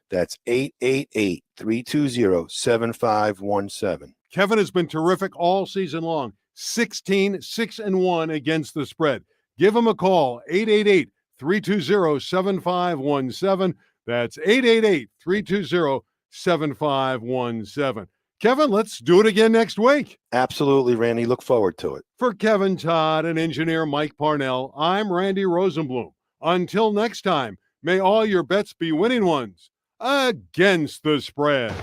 That's 888-320-7517. Kevin has been terrific all season long. 16-6-1 against the spread. Give him a call, 888-320-7517. That's 888-320-7517. Kevin, let's do it again next week. Absolutely, Randy. Look forward to it. For Kevin Todd and engineer Mike Parnell, I'm Randy Rosenblum. Until next time, may all your bets be winning ones against the spread.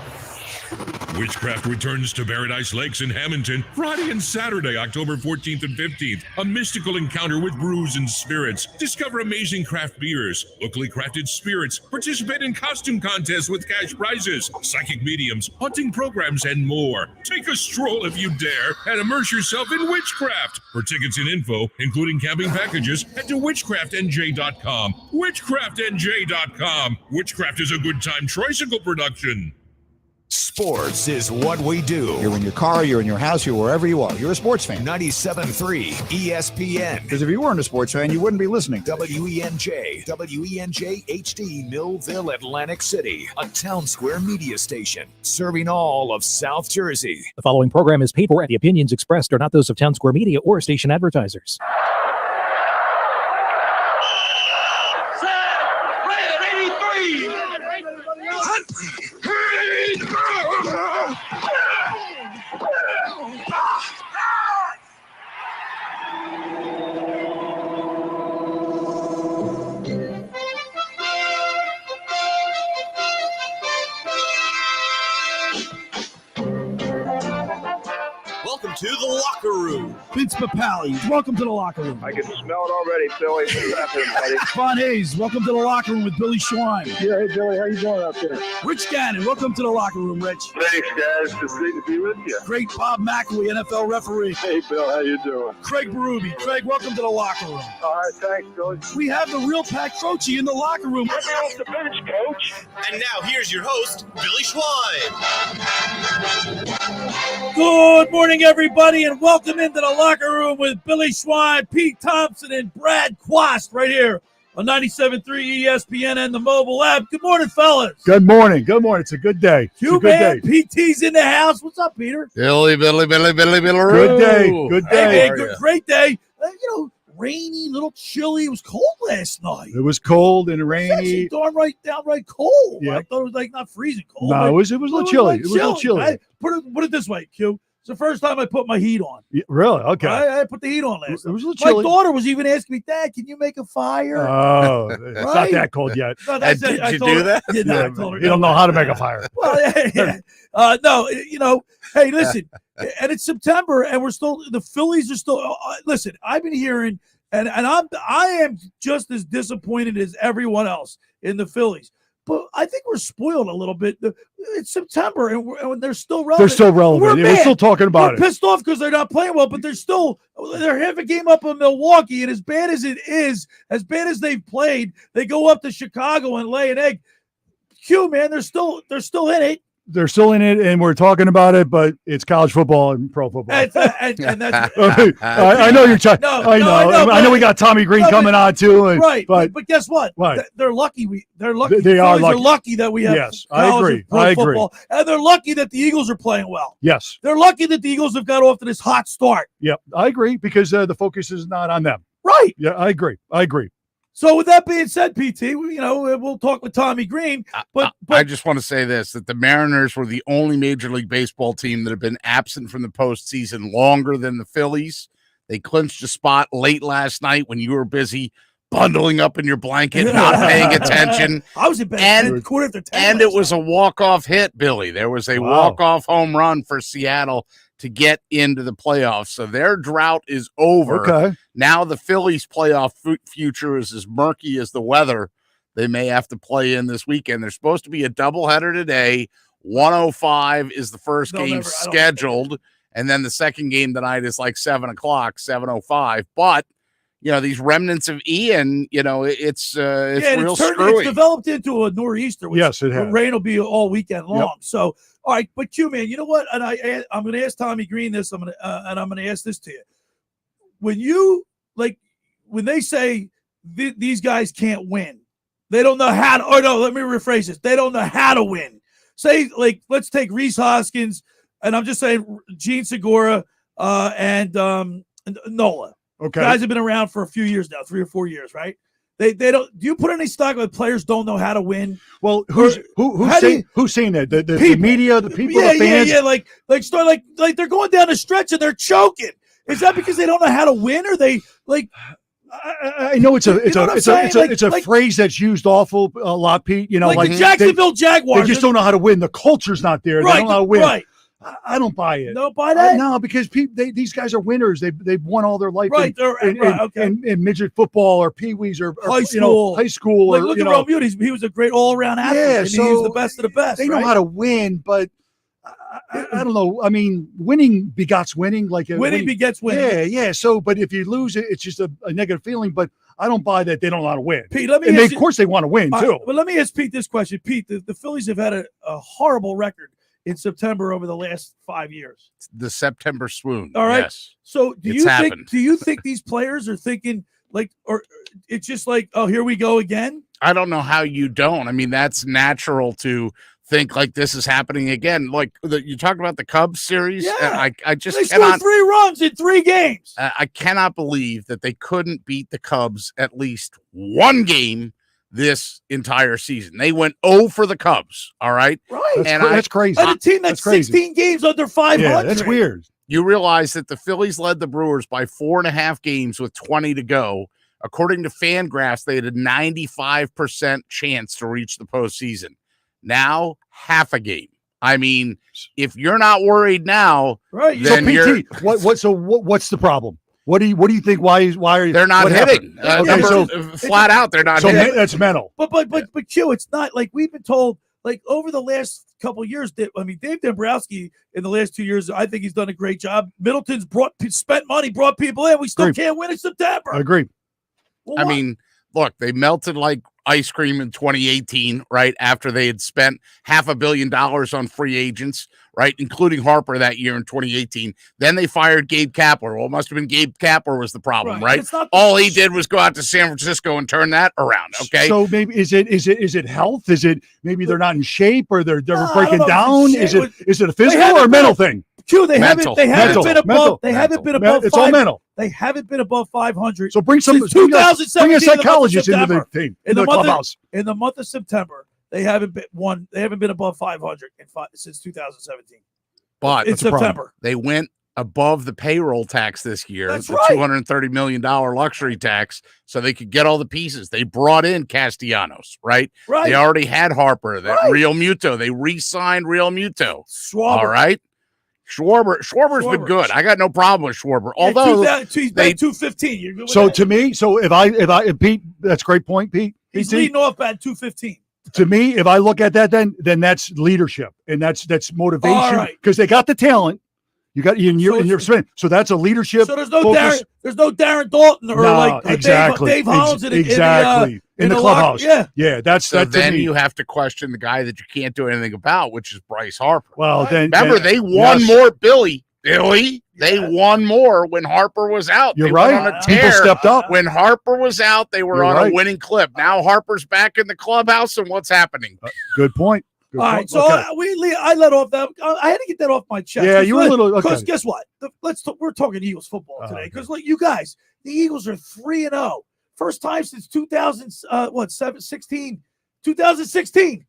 Witchcraft returns to Paradise Lakes in Hamilton Friday and Saturday, October 14th and 15th. A mystical encounter with brews and spirits. Discover amazing craft beers, locally crafted spirits, participate in costume contests with cash prizes, psychic mediums, haunting programs, and more. Take a stroll if you dare and immerse yourself in witchcraft. For tickets and info, including camping packages, head to witchcraftnj.com. Witchcraftnj.com. Witchcraft is a good time tricycle production. Sports is what we do. You're in your car, you're in your house, you're wherever you are. You're a sports fan. 97.3 ESPN. Because if you weren't a sports fan, you wouldn't be listening. WENJ HD, Millville, Atlantic City. A town square media station serving all of South Jersey. The following program is paid for, and the opinions expressed are not those of Town Square Media or station advertisers. Welcome to the locker room. Vince Papali, welcome to the locker room. I can smell it already, Billy. Von Hayes, welcome to the locker room with Billy Schweim. Yeah, hey, Billy, how you doing out there? Rich Gannon, welcome to the locker room, Rich. Thanks, guys. It's great to be with you. Great Bob McElwee, NFL referee. Hey, Bill, how you doing? Craig Berube. Craig, welcome to the locker room. All right, thanks, Billy. We have the real Pat Croce in the locker room. Get me off the bench, Coach. And now here's your host, Billy Schweim. Good morning, everybody, and welcome into the locker room with Billy Schweim, Pete Thompson, and Brad Quast right here on 97.3 ESPN and the mobile app. Good morning, fellas. Good morning. Good morning. It's a good day. Q-Man, PT's in the house. What's up, Peter? Billy. Good day. Good day. Hey, man, great day. Rainy, little chilly. It was cold last night. It was cold and It's rainy. actually downright cold. Yeah. I thought it was like not freezing cold. No, it was a little chilly. It was a little chilly. Right? Put it this way, Q. It's the first time I put my heat on. Yeah, really? Okay. I put the heat on last night. It was a little chilly. My daughter was even asking me, Dad, can you make a fire? Oh, it's not that cold yet. No, Did you do that? Yeah, no, I told her. You don't know how to make a fire. Well, yeah. No, hey, listen, and it's September, and the Phillies are still. Listen, I've been hearing, and I am just as disappointed as everyone else in the Phillies. But I think we're spoiled a little bit. It's September, and they're still relevant. They're still relevant. We're still talking about it. We're pissed off because they're not playing well, but they're half a game up in Milwaukee, and as bad as it is, as bad as they've played, they go up to Chicago and lay an egg. Q, man, they're still in it. They're still in it, and we're talking about it, but it's college football and pro football. And that's I know you're trying. No, I know we got Tommy Greene coming on too. Right, but guess what? What? They're lucky. They're lucky. They are lucky. They're lucky that we have. Yes, I agree. Football. And they're lucky that the Eagles are playing well. Yes, they're lucky that the Eagles have got off to this hot start. Yep, I agree because the focus is not on them. Right. Yeah, I agree. So with that being said, PT, we'll talk with Tommy Greene. But I just want to say this, that the Mariners were the only Major League Baseball team that have been absent from the postseason longer than the Phillies. They clinched a spot late last night when you were busy bundling up in your blanket, not paying attention. I was in bed quarter after 10. And it was a walk-off hit, Billy. There was a walk-off home run for Seattle to get into the playoffs. So their drought is over. Okay. Now the Phillies' playoff future is as murky as the weather they may have to play in this weekend. There's supposed to be a doubleheader today. 1:05 is the first game scheduled, and then the second game tonight is like 7 o'clock, 7:05. But these remnants of Ian, it's real screwy. It's developed into a nor'easter. Yes, it has. Rain will be all weekend long. Yep. So, all right, but Q, man, you know what? And I'm going to ask Tommy Greene this. I'm going to ask this to you. When they say these guys can't win, They don't know how to. Or no, let me rephrase this. They don't know how to win. Say, like, let's take Reese Hoskins, and I'm just saying Gene Segura and Nola. Okay. Guys have been around for a few years now, 3 or 4 years, right? They don't. Do you put any stock when players don't know how to win? Well, who's saying that? The media, the people, the fans. Yeah. Like they're going down the stretch and they're choking. Is that because they don't know how to win, or they like? I know it's a phrase that's used awful a lot, Pete. You know, like the Jacksonville Jaguars. They just don't know how to win. The culture's not there. Right, they don't know how to win. Right. I don't buy it. Don't buy that? No, because these guys are winners. They've won all their life. Right. In midget football or peewees or high school. High school. Like, look at Romuti. He was a great all-around athlete. Yeah, so he was the best of the best. They know how to win, but I don't know. I mean, winning begots winning. Like winning begets winning. Yeah. So, but if you lose it, it's just a negative feeling. But I don't buy that they don't know how to win. Pete, of course they want to win too. But let me ask Pete this question. Pete, the Phillies have had a horrible record in September over the last 5 years. The September swoon. All right. Yes. So do you think these players are thinking like, or it's just like, oh, here we go again? I don't know how you don't. I mean, that's natural to think like this is happening again. Like you talked about the Cubs series. Yeah. I just they cannot. scored 3 runs in 3 games. I cannot believe that they couldn't beat the Cubs at least one game this entire season. They went 0 for the Cubs. All right. Right. That's crazy. And a team that's 16 games under 500. Yeah, that's weird. You realize that the Phillies led the Brewers by 4.5 games with 20 to go. According to Fangraphs, they had a 95% chance to reach the postseason. Now, half a game. I mean, if you're not worried now, right? Then so PT, what's the problem? What do you think? Why are you? They're not hitting? Flat out, they're not hitting. That's mental. But Q, it's not like we've been told. Like over the last couple of years, Dave Dombrowski in the last 2 years, I think he's done a great job. Middleton's spent money, brought people in. We still can't win in September. I agree. Well, I mean, look, they melted like ice cream in 2018, right? After they had spent $500 million on free agents, right? Including Harper that year in 2018. Then they fired Gabe Kapler. Well, it must have been Gabe Kapler was the problem, right? All he did was go out to San Francisco and turn that around. Okay. So maybe is it health? Is it maybe they're not in shape or they're breaking down? Is it a physical or a mental thing? Q, they haven't been above. They haven't been above. It's all mental. They haven't been above 500. So bring a psychologist into the team in the clubhouse. In the month of September, they haven't been above 500 since 2017. But in September, they went above the payroll tax this year. That's the right. $230 million luxury tax, so they could get all the pieces. They brought in Castellanos, right? Right. They already had Harper, Real Muto. They re-signed Real Muto. Schwarber. All right. Schwarber's been good. I got no problem with Schwarber. Although he's been 215. So to me, if Pete, that's a great point, Pete. He's leading off at 215. To me, if I look at that, then that's leadership and that's motivation because they got the talent. You got in your sprint, so that's a leadership. So there's no Darren Dalton or Dave Hollins in the clubhouse. Yeah, that's so that. Then you have to question the guy that you can't do anything about, which is Bryce Harper. Well, then remember they won more. Billy, they won more when Harper was out. You're they right. Went on a tear. People stepped up when Harper was out. They were on a winning clip. Now Harper's back in the clubhouse, and what's happening? Good point. All right, so I let off that. I had to get that off my chest. Yeah, you were a little. Because guess what? We're talking Eagles football today. Because like you guys, the Eagles are 3-0, first time since 2016. 2014.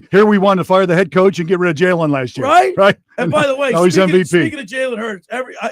Here we wanted to fire the head coach and get rid of Jalen last year. Right. And by the way, he's MVP. Speaking of Jalen Hurts,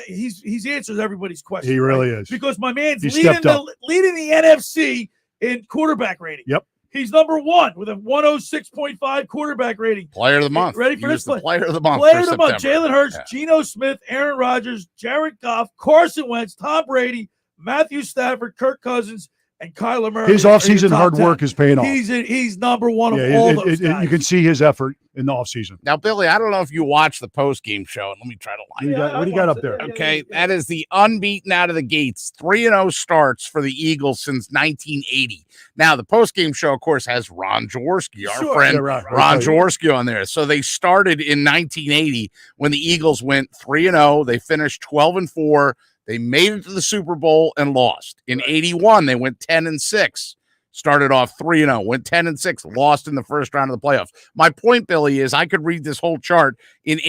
he's answers everybody's question. He really is. Because my man's leading the NFC in quarterback rating. Yep. He's number 1 with a 106.5 quarterback rating. Player of the month. Ready for this? Player of the month. Player of the month. Jalen Hurts, Geno Smith, Aaron Rodgers, Jared Goff, Carson Wentz, Tom Brady, Matthew Stafford, Kirk Cousins, and Kyler Murray. His offseason hard work is paying off. He's number 1 of all those guys. You can see his effort in the offseason. Now, Billy, I don't know if you watched the post-game show, and let me try to line it up. What do you got up there? Okay, that is the unbeaten out of the gates, 3-0 starts for the Eagles since 1980. Now, the post-game show, of course, has Ron Jaworski, our friend Ron Jaworski on there. So they started in 1980 when the Eagles went 3-0. They finished 12-4. They made it to the Super Bowl and lost. In 81, they went 10-6. Started off 3-0, went 10-6, lost in the first round of the playoffs. My point, Billy, is I could read this whole chart. In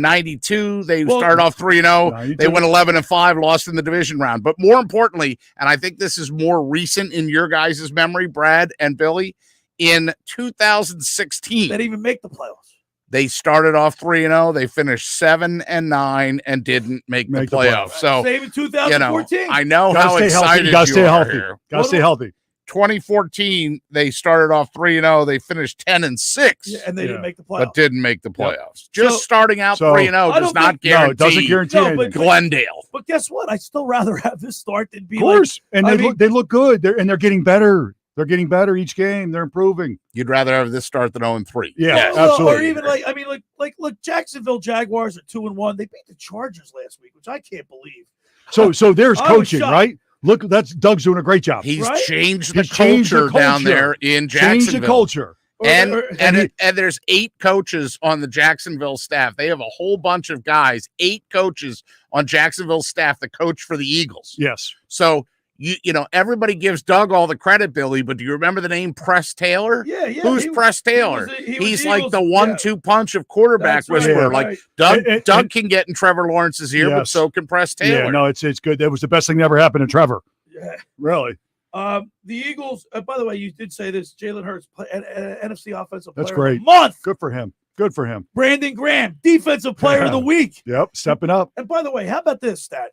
92, they started off 3-0. They went 11-5, lost in the division round. But more importantly, and I think this is more recent in your guys' memory, Brad and Billy, in 2016. They didn't even make the playoffs. They started off 3-0. They finished 7-9 and didn't make the playoffs. So, same in 2014. I know how excited you are here. Gotta stay healthy. 2014, they started off 3-0. They finished 10-6. Yeah, and they didn't make the playoffs. But didn't make the playoffs. Just starting out 3-0 does not guarantee. No, it doesn't guarantee anything. Glendale. But guess what? I'd still rather have this start than be of course. And they look good. They're getting better. They're getting better each game. They're improving. You'd rather have this start than 0-3. Yeah, absolutely. Or even look, Jacksonville Jaguars are 2-1. They beat the Chargers last week, which I can't believe. So there's coaching, right? Look, Doug's doing a great job. He's changed the culture down there in Jacksonville. Changed the culture. And there's 8 coaches on the Jacksonville staff. They have a whole bunch of guys, 8 coaches on Jacksonville staff that coach for the Eagles. Yes. So you know, everybody gives Doug all the credit, Billy, but do you remember the name Press Taylor? Yeah. Who's Press Taylor? He's like Eagles, the 1-2 punch of quarterback whisperer. Like Doug can get in Trevor Lawrence's ear, but so can Press Taylor. Yeah, no, it's good. That was the best thing that ever happened to Trevor. Yeah. Really. The Eagles, by the way, you did say this, Jalen Hurts, NFC Offensive Player That's great. of the Month. Good for him. Good for him. Brandon Graham, Defensive Player of the Week. Yep, stepping up. And by the way, how about this stat?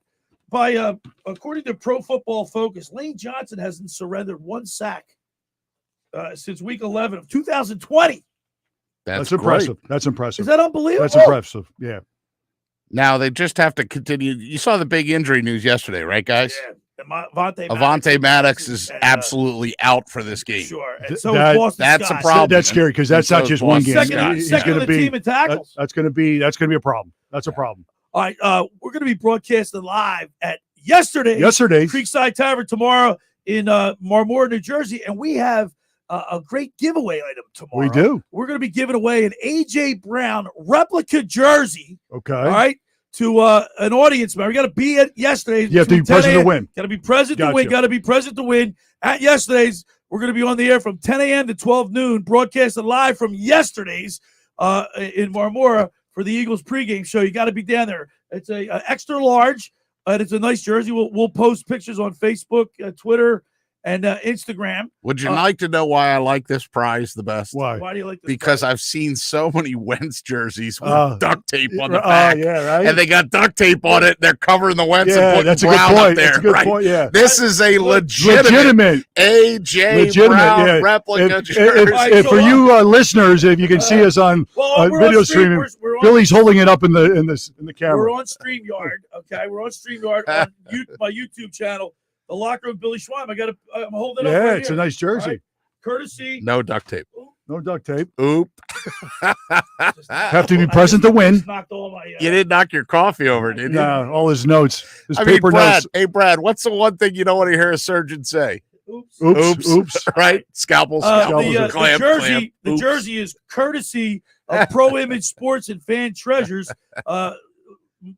According to Pro Football Focus, Lane Johnson hasn't surrendered 1 sack since week 11 of 2020. That's impressive. Great. That's impressive. Is that unbelievable? That's impressive. Yeah. Now they just have to continue. You saw the big injury news yesterday, right, guys? Yeah. Avonte Maddox is absolutely out for this game. Sure. And so is Boston that's Scott. a problem. That's scary because that's not just one game. Second on the team in tackles. That's going to be a problem. That's a problem. All right, we're going to be broadcasting live at yesterday's Creekside Tavern tomorrow in Marmora, New Jersey, and we have a great giveaway item tomorrow. We do. We're going to be giving away an A.J. Brown replica jersey. Okay. All right, to an audience member. We got to be at yesterday's. You have to be present to win. Got to be present to win. Got to be present to win at yesterday's. We're going to be on the air from 10 a.m. to 12 noon, broadcasting live from yesterday's in Marmora for the Eagles pregame show. You got to be down there. It's a extra large, and it's a nice jersey. We'll post pictures on Facebook, Twitter, and Instagram. Would you like to know why I like this prize the best? Why? Why do you like this? Because I've seen so many Wentz jerseys with duct tape on the back. Yeah, right. And they got duct tape on it. They're covering the Wentz and putting that's Brown a good point. up there. That's a good right? point. Yeah. This is a legitimate A.J. Brown replica jersey. For you listeners, if you can see us on video streaming, Billy's holding it up in the camera. We're on StreamYard. Okay, we're on StreamYard on my YouTube channel. The Locker Room, Billy Schweim. I'm holding it up. Yeah, right it's here. a nice jersey. Right. Courtesy. No duct tape. No duct tape. Oop. Have to be present to win. Knocked all my, You didn't knock your coffee over, did you? No, all his notes. His Brad, notes. Hey, Brad, what's the one thing you don't want to hear a surgeon say? Oops. Right? Scalpel. The jersey is courtesy of Pro Image Sports and Fan Treasures.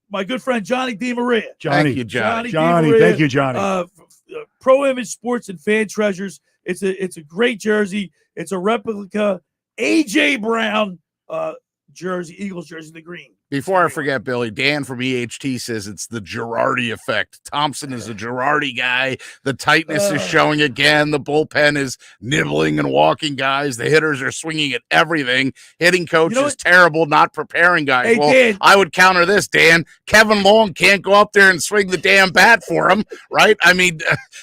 My good friend Johnny DiMaria. Thank you, Johnny. Thank you, Johnny. Pro Image Sports and Fan Treasures. It's a great jersey. It's a replica A.J. Brown jersey, Eagles jersey, the green. Before I forget, Billy, Dan from EHT says it's the Girardi effect. Thompson is a Girardi guy. The tightness is showing again. The bullpen is nibbling and walking guys. The hitters are swinging at everything. Hitting coach is terrible, not preparing guys. Hey, Dan. I would counter this, Dan. Kevin Long can't go up there and swing the damn bat for him, right? I mean,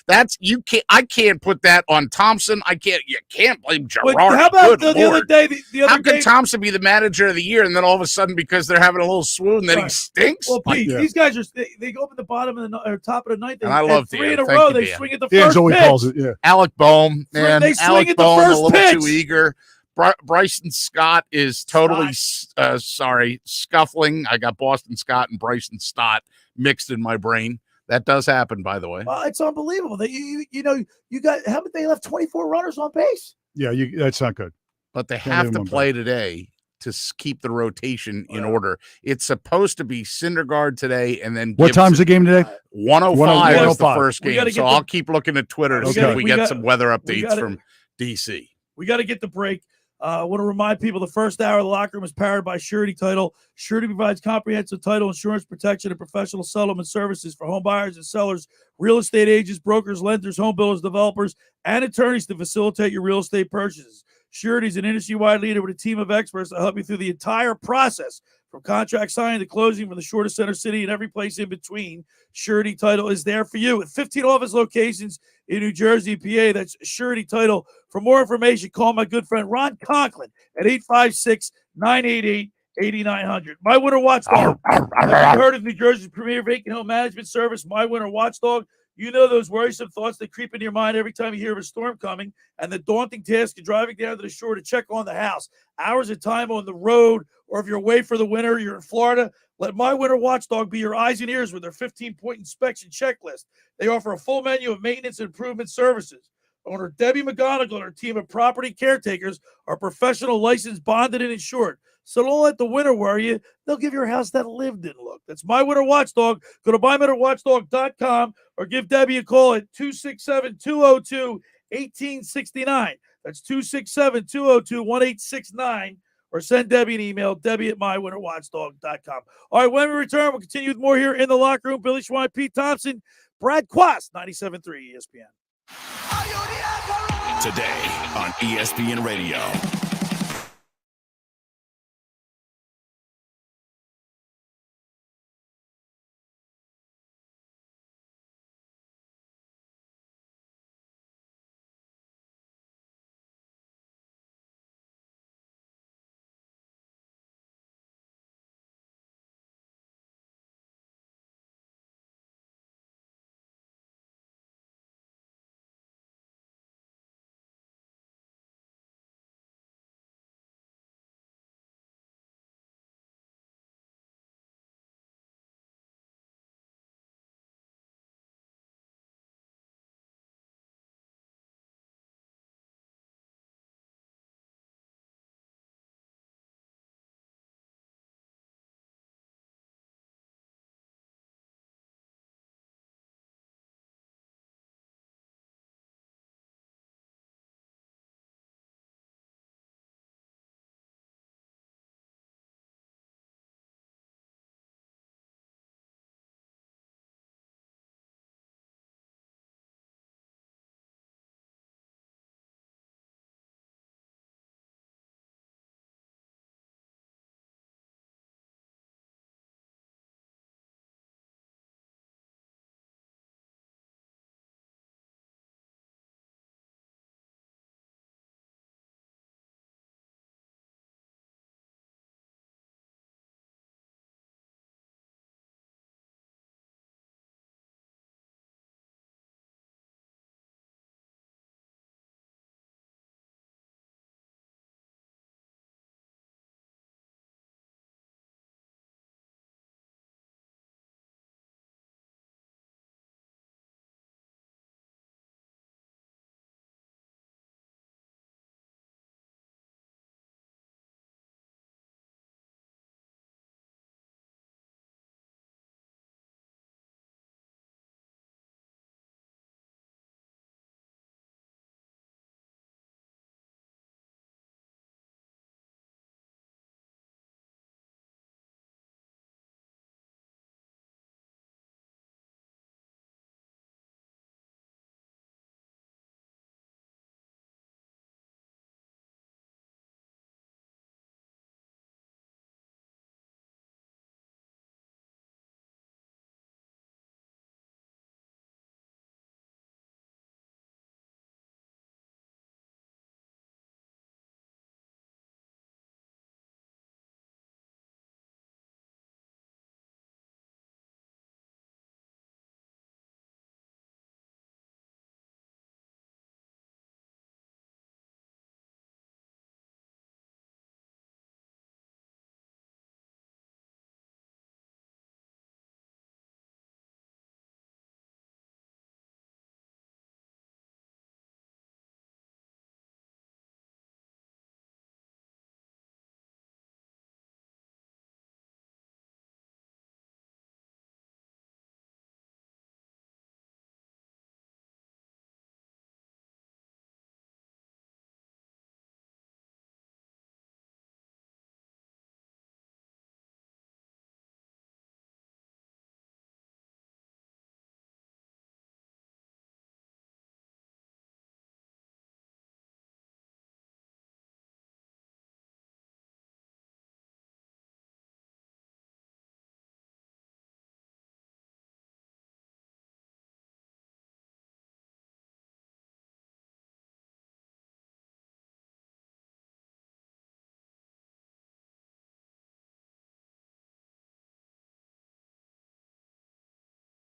I can't put that on Thompson. You can't blame Girardi. How about the other day? How can Thompson be the manager of the year and then all of a sudden, because they're having a little swoon, then he stinks? Well, Pete, these guys they go up at the bottom of the top of the ninth. And I love 3 in a Dan. row. Thank you, They Dan. swing at the Dan's first always pitch. calls it, yeah. Alec Boehm, man. They swing Alec at the Boehm, first a little pitch. too eager. Bryson Scott is totally scuffling. I got Boston Scott and Bryson Stott mixed in my brain. That does happen, by the way. Well, it's unbelievable that you got how many? They left 24 runners on base. Yeah, that's not good. But they have to play today to keep the rotation in order. It's supposed to be Syndergaard today, and then What time's the game today? 105 is the 105. first We game. gotta So get the- I'll keep looking at Twitter to We see gotta- if we we get got- some weather we updates gotta- from DC. We got to get the break. I want to remind people the first hour of the locker room is powered by Surety Title. Surety provides comprehensive title insurance protection and professional settlement services for home buyers and sellers, real estate agents, brokers, lenders, home builders, developers, and attorneys to facilitate your real estate purchases. Surety is an industry-wide leader with a team of experts to help you through the entire process, from contract signing to closing, from the shortest center city and every place in between. Surety Title is there for you. With 15 office locations in New Jersey and PA, that's Surety Title. For more information, call my good friend Ron Conklin at 856-988-8900. My Winter Watchdog. Have you heard of New Jersey's premier vacant home management service, My Winter Watchdog? You know those worrisome thoughts that creep into your mind every time you hear of a storm coming, and the daunting task of driving down to the shore to check on the house. Hours of time on the road, or if you're away for the winter, you're in Florida, let My Winter Watchdog be your eyes and ears with their 15-point inspection checklist. They offer a full menu of maintenance and improvement services. Owner Debbie McGonigal and her team of property caretakers are professional, licensed, bonded, and insured. So don't let the winter worry you. They'll give your house that lived-in look. That's My Winter Watchdog. Go to mywinterwatchdog.com or give Debbie a call at 267-202-1869. That's 267-202-1869. Or send Debbie an email, Debbie at mywinterwatchdog.com. All right, when we return, we'll continue with more here in the locker room. Billy Schweim, Pete Thompson, Brad Quast, 97.3 ESPN. Today on ESPN Radio.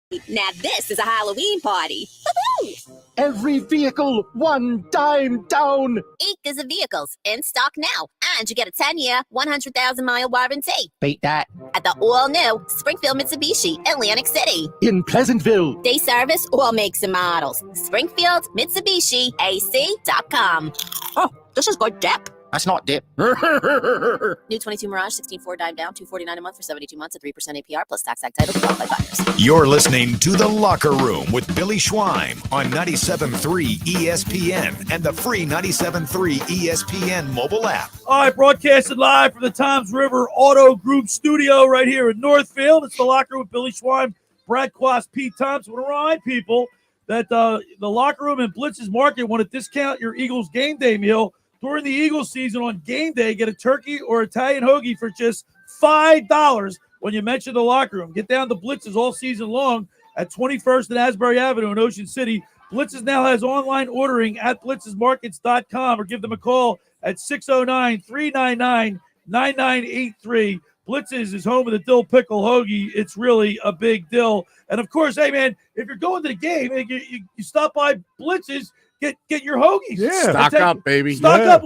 Now this is a Halloween party. Woo-hoo! Every vehicle, one dime down. Acres of vehicles in stock now. And you get a 10-year, 100,000-mile warranty. Beat that. At the all-new Springfield Mitsubishi, Atlantic City. In Pleasantville. Day service, all makes and models. Springfield Mitsubishi AC.com. Oh, this is good dip. That's not dip. New 22 Mirage, 16.4 dime down, $249 a month for 72 months at 3% APR plus tax act title to qualified buyers. You're listening to The Locker Room with Billy Schweim on 97.3 ESPN and the free 97.3 ESPN mobile app. All right, broadcasted live from the Toms River Auto Group studio right here in Northfield. It's The Locker Room with Billy Schweim, Brad Quast, Pete Thompson. I want to remind people that the Locker Room and Blitz's Market want to discount your Eagles game day meal. During the Eagles season on game day, get a turkey or Italian hoagie for just $5 when you mention the Locker Room. Get down to Blitz's all season long at 21st and Asbury Avenue in Ocean City. Blitz's now has online ordering at blitzesmarkets.com or give them a call at 609-399-9983. Blitz's is home of the dill pickle hoagie. It's really a big deal. And, of course, hey, man, if you're going to the game, you stop by Blitz's, Get your hoagies. Yeah. Stock up, baby. Stock up.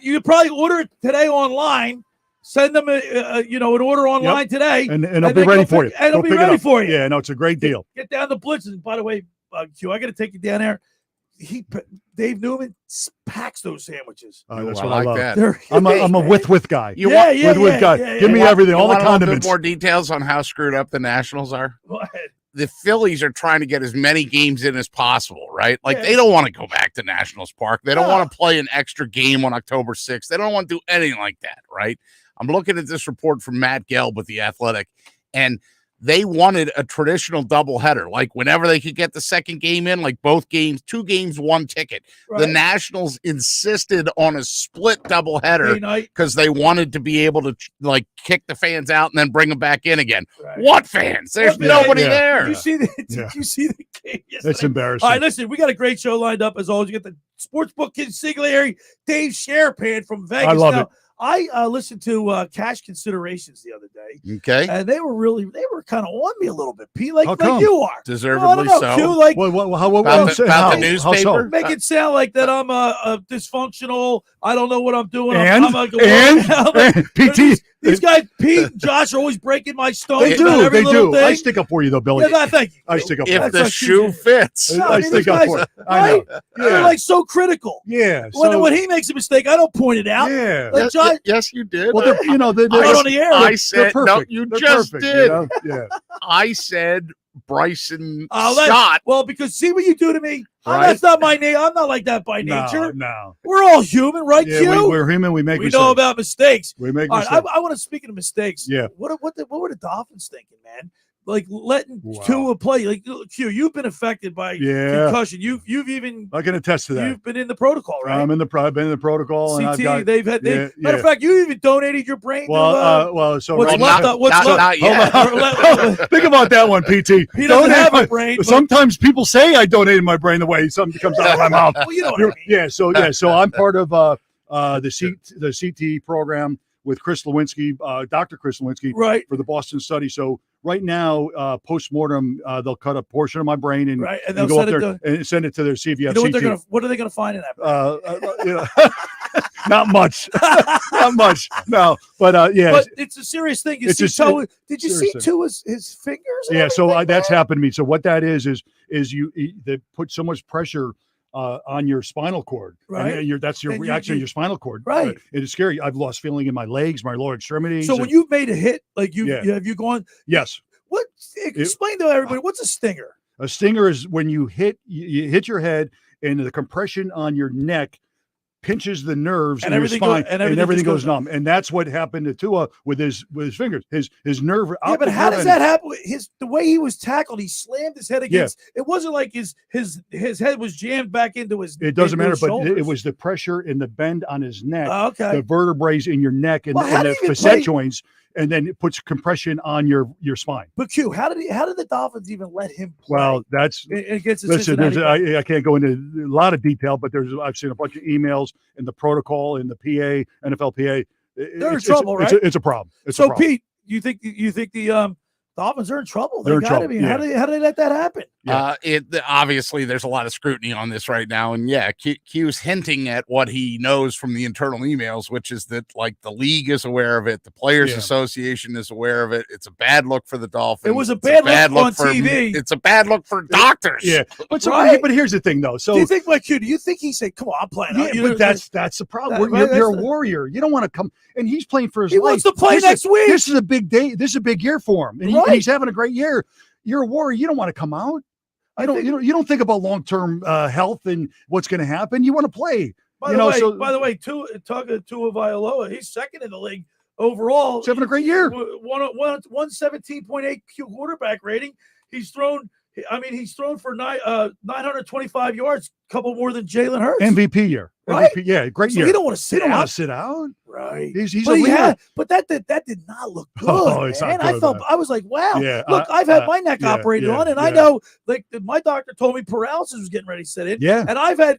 You could probably order it today online. Send them an order online today. And it'll be ready for you. And it'll be ready for you. Yeah, no, it's a great deal. Get down to Blitz's. And by the way, Q, I got to take you down there. Dave Newman packs those sandwiches. That's I what I like love. that. I'm a with guy. With guy. Give me everything, all the condiments. More details on how screwed up the Nationals are. Go ahead. The Phillies are trying to get as many games in as possible, right? Like, they don't want to go back to Nationals Park. They don't want to play an extra game on October 6th. They don't want to do anything like that, right? I'm looking at this report from Matt Gelb with The Athletic, and they wanted a traditional doubleheader, like whenever they could get the second game in, like both games, 2 games, 1 ticket. Right. The Nationals insisted on a split doubleheader because they wanted to be able to like kick the fans out and then bring them back in again. Right. What fans? There's nobody there. Did you see the game yesterday? That's embarrassing. All right, listen, we got a great show lined up as always. You get the Sportsbook Consigliere, Dave Sharapan from Vegas. I love it. I listened to Cash Considerations the other day. Okay. And they were kind of on me a little bit, Pete, like come? you are. Deservedly so. Q, like, about the newspaper? So? Make it sound like that I'm a dysfunctional. I don't know what I'm doing. And PT. These guys, Pete and Josh, are always breaking my stones. They do. Every little thing. I stick up for you, though, Billy. Yeah, thank you. I stick up for you. you. If the shoe fits. I stick up for it. I know. They're like so critical. Yeah. When he makes a mistake, I don't point it out. Yeah. Like, Josh, yes, you did. Well, they're on the air. I said, no, you They're just perfect, did. You know? Yeah. I said Bryson Scott. Well, because see what you do to me. Right. That's not my name. I'm not like that by nature. No. We're all human, right, Yeah, Q? we're human. We make we mistakes. know about mistakes. We make all mistakes. right, I want to speak of mistakes. Yeah. What were the Dolphins thinking, man? Like letting Tua play. Like Q, you've been affected by concussion. You've even I can attest to that. You've been in the protocol, right? I've been in the protocol. CT. And I've got, matter of fact, you even donated your brain. So what's left? Not yet. Think about that one, PT. He doesn't have a brain. Sometimes people say I donated my brain the way something comes out of my mouth. Well, you know what I mean. Yeah. So I'm part of the CT program with Chris Lewinsky, Dr. Chris Lewinsky, right, for the Boston study. So right now, post-mortem, they'll cut a portion of my brain and they'll go send up there and send it to their CVF. You know what are they going to find in that brain? Not much. Not much. No. But yeah. But it's a serious thing. Did you see his fingers? Yeah, so that's happened to me. So what that is they put so much pressure on your spinal cord, right? And that's your reaction to your spinal cord, right? It is scary. I've lost feeling in my legs, my lower extremities. So when you've made a hit, like have you gone? Yes. What? Explain to everybody what's a stinger. A stinger is when you hit your head and the compression on your neck pinches the nerves in your spine, and everything goes numb. And that's what happened to Tua with his fingers. His nerve. Yeah, but how does that happen? The way he was tackled, he slammed his head against. Yeah. It wasn't like his head was jammed back into his. It doesn't matter, but shoulders. it was the pressure and the bend on his neck, the vertebrae in your neck, and the facet joints. And then it puts compression on your spine. But Q, how did the Dolphins even let him play? Well, that's listen. I can't go into a lot of detail, but I've seen a bunch of emails in the protocol in the PA, NFL PA. They're in trouble, right? It's a problem. So Pete, you think the Dolphins are in trouble. They're in gotta trouble, be. yeah. How did they let that happen? Obviously there's a lot of scrutiny on this right now, and Q's hinting at what he knows from the internal emails, which is that like the league is aware of it, the Players Association is aware of it. It's a bad look for the Dolphins. It was a bad look on TV. It's a bad look for doctors. Yeah, but but here's the thing though. So do you think like Q? Do you think he said, "Come on, I'm playing"? Yeah, but that's the problem. You're a warrior. You don't want to come, and he's playing for his life. He wants to play next week. This is a big day. This is a big year for him, and he's having a great year. You're a warrior. You don't want to come out. You don't think about long-term health and what's going to happen. You want to play. By the way, talking to Tua Vailoa, he's second in the league overall. He's having a great year. 117.8 quarterback rating. He's thrown for 925 yards, a couple more than Jalen Hurts. MVP year. Right? MVP, yeah, great year. You don't want to sit out. You don't want to sit out. Right. He's a leader. But that did not look good. It's not man. good, I was like, wow. Yeah, look, I've had my neck operated on, and I know like my doctor told me paralysis was getting ready to set in. Yeah. And I've had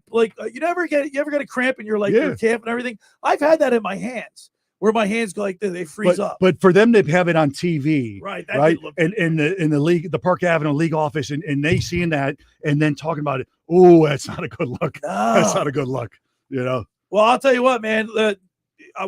like you ever get a cramp in your your calf and everything. I've had that in my hands, where my hands go like this, they freeze up. But for them to have it on TV, right? And in the league, the Park Avenue league office, and they seeing that and then talking about it. Oh, that's not a good look. No. That's not a good look. You know. Well, I'll tell you what, man.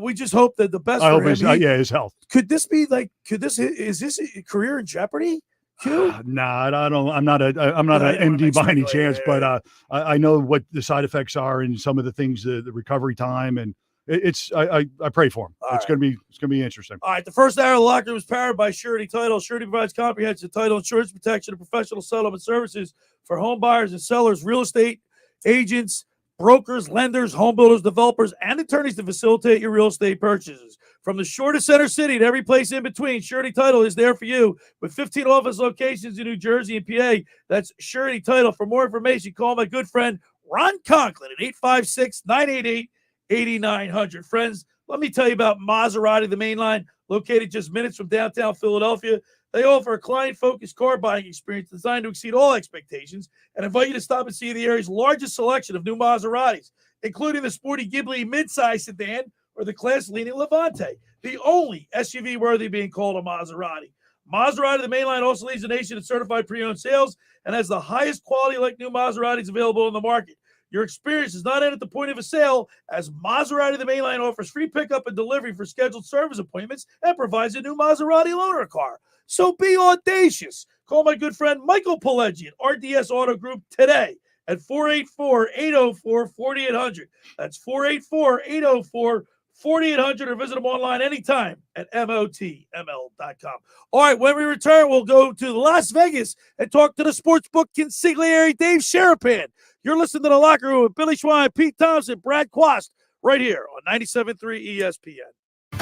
We just hope that the best. I for hope him. his health. Could this be like? Is this a career in jeopardy? Q? Nah, I don't. I'm not an MD by any chance, but I know what the side effects are and some of the things, the recovery time, and I pray for him. It's gonna be interesting. All right, the first hour of the locker room was powered by Surety Title. Surety provides comprehensive title insurance protection and professional settlement services for home buyers and sellers, real estate agents, brokers, lenders, home builders, developers, and attorneys to facilitate your real estate purchases. From the shore to center city to every place in between, Surety Title is there for you with 15 office locations in New Jersey and PA. That's Surety Title. For more information, call my good friend Ron Conklin at 856-988-8900. Friends, let me tell you about Maserati, the main line, located just minutes from downtown Philadelphia. They offer a client-focused car buying experience designed to exceed all expectations and invite you to stop and see the area's largest selection of new Maseratis, including the sporty Ghibli midsize sedan or the class-leaning Levante, the only SUV worthy of being called a Maserati. Maserati, the main line, also leads the nation in certified pre-owned sales and has the highest quality like new Maseratis available in the market. Your experience does not end at the point of a sale, as Maserati, the main line, offers free pickup and delivery for scheduled service appointments and provides a new Maserati loaner car. So be audacious. Call my good friend Michael Pileggi at RDS Auto Group today at 484-804-4800. That's 484-804-4800, or visit them online anytime at motml.com. All right, when we return, we'll go to Las Vegas and talk to the sportsbook consigliere, Dave Sharapan. You're listening to The Locker Room with Billy Schweim, Pete Thompson, Brad Quast, right here on 97.3 ESPN.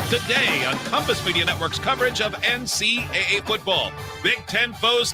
Today on Compass Media Network's coverage of NCAA football, Big Ten foes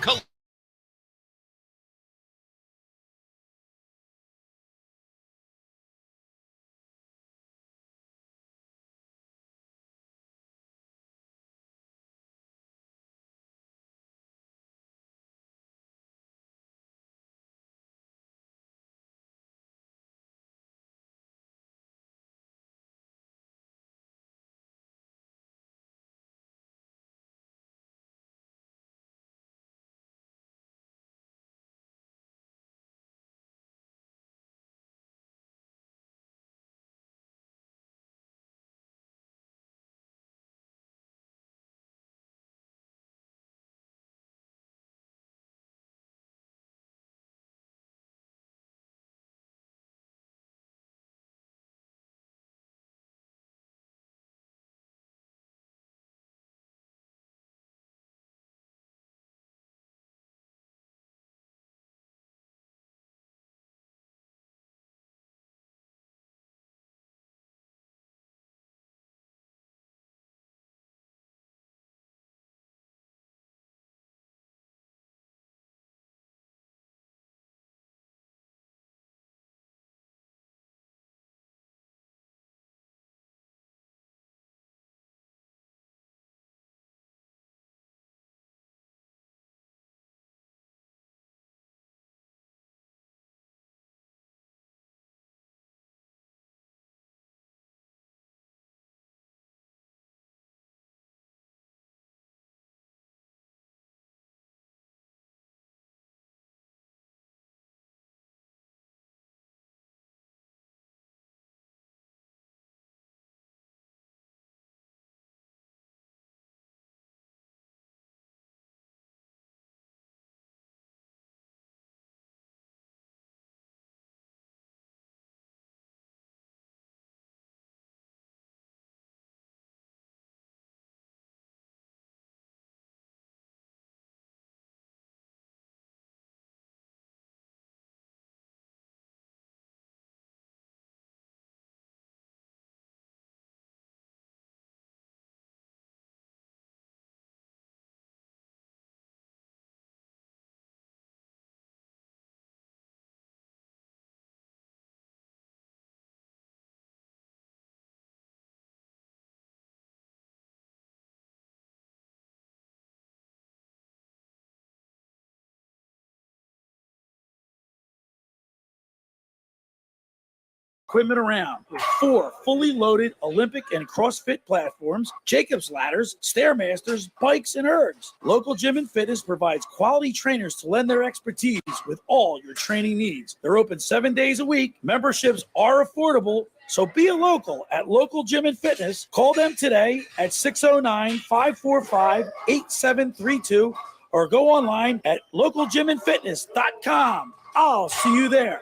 equipment around with 4 fully loaded Olympic and CrossFit platforms, Jacob's ladders, Stairmasters, bikes, and ergs. Local Gym and Fitness provides quality trainers to lend their expertise with all your training needs. They're open 7 days a week. Memberships are affordable, so be a local at Local Gym and Fitness. Call them today at 609-545-8732 or go online at localgymandfitness.com. I'll see you there.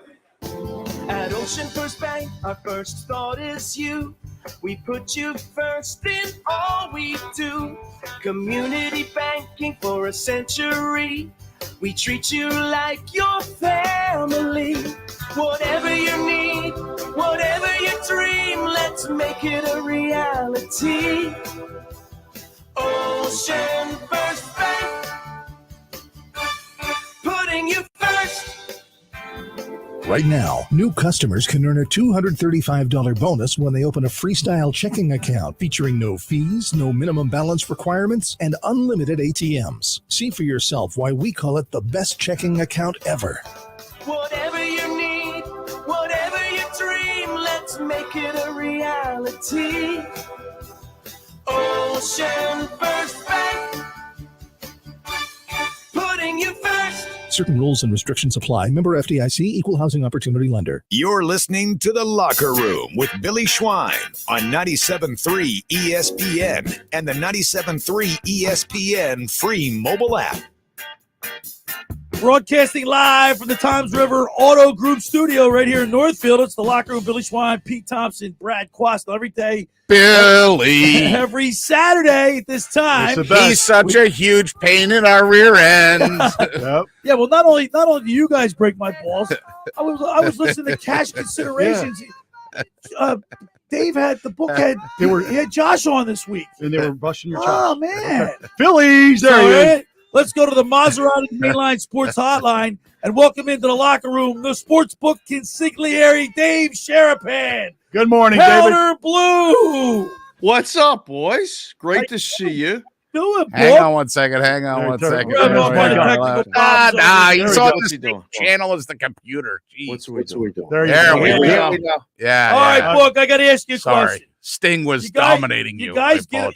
At Ocean First Bank, our first thought is you. We put you first in all we do. Community banking for a century. We treat you like your family. Whatever you need, whatever you dream, let's make it a reality. Ocean First Bank, putting you first. Right now, new customers can earn a $235 bonus when they open a Freestyle checking account featuring no fees, no minimum balance requirements, and unlimited ATMs. See for yourself why we call it the best checking account ever. Whatever you need, whatever you dream, let's make it a reality. Ocean First Bank, putting you first. Certain rules and restrictions apply. Member FDIC, Equal Housing Opportunity Lender. You're listening to The Locker Room with Billy Schweim on 97.3 ESPN and the 97.3 ESPN free mobile app. Broadcasting live from the Toms River Auto Group studio right here in Northfield. It's The Locker Room. Billy Schweim, Pete Thompson, Brad Quast every day. Billy. Every Saturday at this time. He's such a huge pain in our rear end. Yep. Yeah, well, not only do you guys break my balls, I was listening to Cash Considerations. Dave had the book had he had Josh on this week, And they were brushing your Oh chops. man, Okay. Phillies, there he is. Let's go to the Maserati Mainline Sports Hotline and welcome into the locker room the sports book consigliere Dave Sharapan. Good morning, Powder Blue. What's up, boys? Great to see you. Doing, Hang on one second. Hang on one second. He's on the same channel as the computer. Jeez. What's we doing? There we go. Yeah. All right, Book, I got to ask you a question. Sting was dominating you. You guys you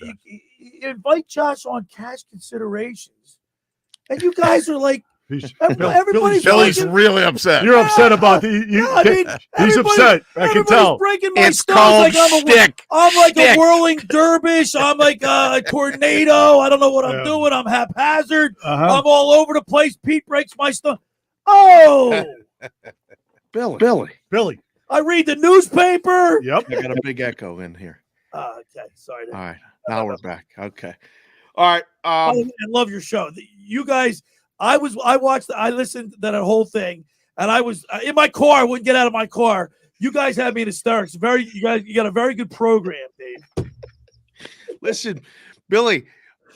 invite Josh on Cash Considerations, and you guys are like, everybody's Billy's really upset. You're upset about the. He's upset. I can tell. Breaking my It's stones called like shtick. I'm like Shtick. a whirling dervish. I'm like a tornado. I don't know what I'm doing. I'm haphazard. I'm all over the place. Pete breaks my stone. Oh, Billy. I read the newspaper. Yep. I got a big echo in here. Okay, sorry. All right. Now we're back. Okay. All right. I love your show. You guys, I listened to that whole thing, and I was in my car. I wouldn't get out of my car. You guys had me in hysterics. You got a very good program, Dave. Listen, Billy,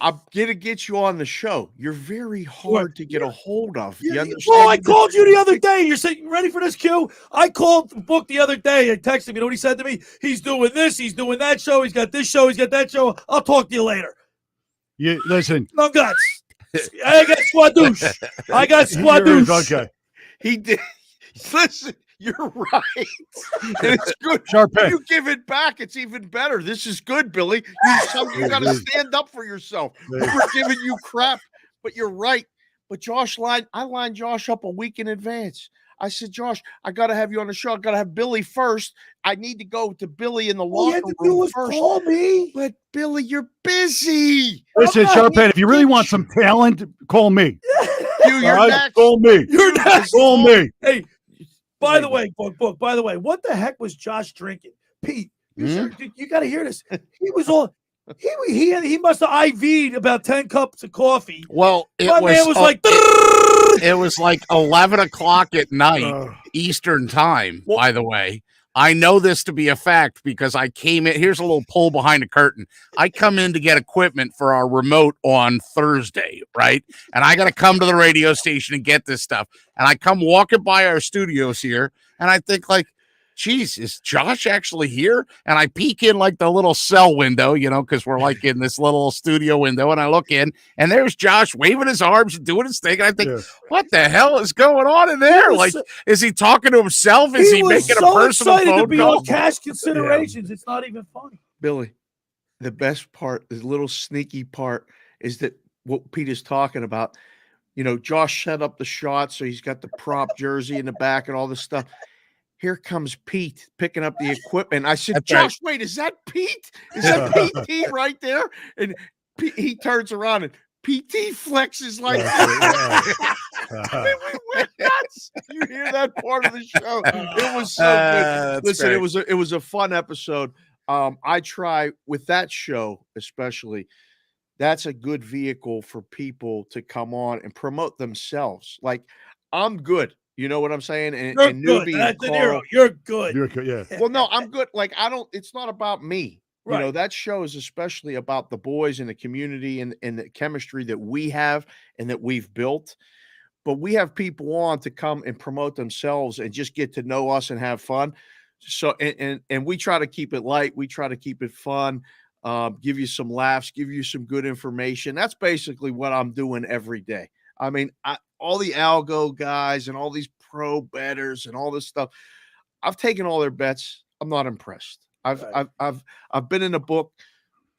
I'm gonna get you on the show. You're very hard to get a hold of. You understand? Well, I called you the other day. You're saying, ready for this, Q? I called the book the other day and texted me. You know what he said to me? He's doing this. He's doing that show. He's got this show. He's got that show. I'll talk to you later. Listen. No guts. I got squadouche. Okay. He did. Listen, you're right. And it's good. Sharapan. You give it back, it's even better. This is good, Billy. You got to stand up for yourself. We're giving you crap, but you're right. But I lined Josh up a week in advance. I said, Josh, I got to have you on the show. I got to have Billy first. I need to go to Billy in the locker room first. Call me. But Billy, you're busy. Listen, Sharapan, if you really want some talent, call me. You're next. Call me. You're next. Call me. Hey, by the way, Book, by the way, what the heck was Josh drinking? Pete, you got to hear this. He was all he must have IV'd about 10 cups of coffee. Well, it was like 11 o'clock at night Eastern time, by the way. I know this to be a fact because I came in. Here's a little pull behind the curtain. I come in to get equipment for our remote on Thursday, right? And I got to come to the radio station and get this stuff. And I come walking by our studios here, and I think, like, geez, is Josh actually here? And I peek in like the little cell window, because we're like in this little studio window, and I look in, and there's Josh waving his arms and doing his thing. And I think, what the hell is going on in there? Like, is he talking to himself? Is he making a personal phone to be call? on Cash Considerations. It's not even funny. Billy, the best part, the little sneaky part, is that what Pete is talking about. Josh set up the shot, so he's got the prop jersey in the back and all this stuff. Here comes Pete picking up the equipment. I said, Josh, wait, is that Pete? Is that PT right there? And he turns around and PT flexes like that. We went nuts. You hear that part of the show? It was so good. Listen, great. it was a fun episode. I try with that show, especially. That's a good vehicle for people to come on and promote themselves. Like, I'm good. You know what I'm saying? And You're Newbie good. and Carl, You're good. You're good, yeah. well, no, I'm good. Like, it's not about me. Right. That show is especially about the boys and the community and the chemistry that we have and that we've built. But we have people on to come and promote themselves and just get to know us and have fun. So, and we try to keep it light. We try to keep it fun. Give you some laughs, give you some good information. That's basically what I'm doing every day. I mean, all the algo guys and all these pro bettors and all this stuff, I've taken all their bets. I'm not impressed. I've been in a book,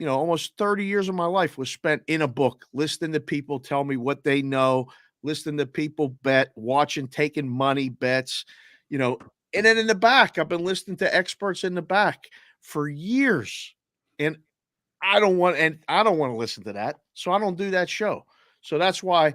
almost 30 years of my life was spent in a book, listening to people tell me what they know, listening to people bet, watching, taking money bets, and then in the back, I've been listening to experts in the back for years. And I don't want to listen to that. So I don't do that show. So that's why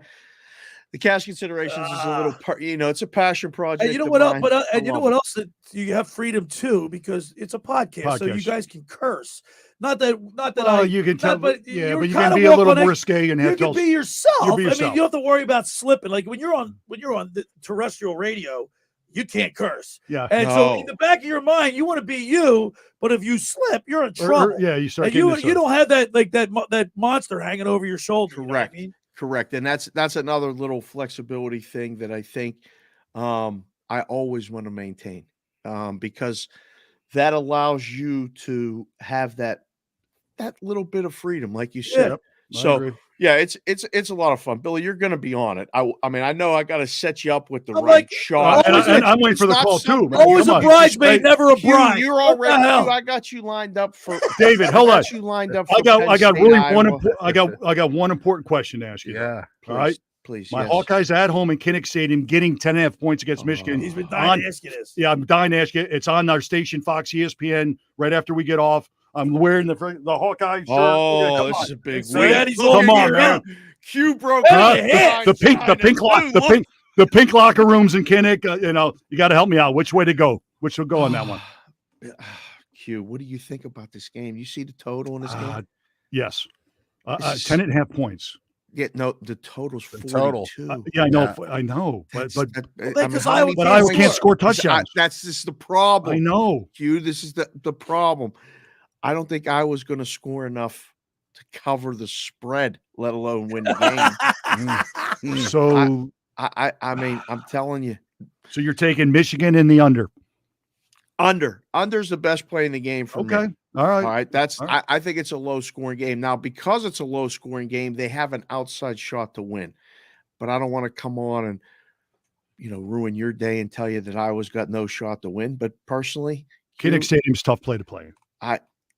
the Cash Considerations is a little part, it's a passion project. And you know what else? But you know what else? That you have freedom too, because it's a podcast, so you guys can curse. Not that you can tell, but you can be a walk little on more risque and have you can be yourself. You be I mean, yourself. you don't have to worry about slipping. Like when you're on the terrestrial radio, you can't curse. Yeah. And so in the back of your mind, you want to be you, but if you slip, you're in trouble. You start. And you don't have that monster hanging over your shoulder. Correct. You know what I mean? Correct. And that's another little flexibility thing that I think I always want to maintain because that allows you to have that little bit of freedom, like you said. Yep. So yeah, it's a lot of fun. Billy, you're going to be on it. I mean, I know I got to set you up with the right shot. And I'm waiting for the call too. Man. Always a bridesmaid, never a bride. You're already. I got you lined up for David. Hold on. You lined up. I got one important question to ask you. Yeah. All right. Please. My Hawkeyes at home in Kinnick Stadium getting 10.5 points against Michigan. He's been dying to ask you this. Yeah, I'm dying to ask you. It's on our station, Fox ESPN, right after we get off. I'm wearing the Hawkeye shirt. Oh, this is a big win. Come on, man. Q broke the pink locker rooms in Kinnick. You got to help me out. Which way to go? Which will go on that one? Q, what do you think about this game? You see the total in this game? Yes, 10.5 points. Yeah, no, the total's 42. Total. Yeah, I know, but Iowa can't score touchdowns. That's just the problem. I know, Q. This is the problem. I don't think I was going to score enough to cover the spread, let alone win the game. So I mean, I'm telling you. So you're taking Michigan in the under. Under's the best play in the game for me. Okay. All right. I think it's a low scoring game. Now, because it's a low scoring game, they have an outside shot to win. But I don't want to come on and ruin your day and tell you that Iowa's got no shot to win. But personally, Kinnick Stadium's tough play to play.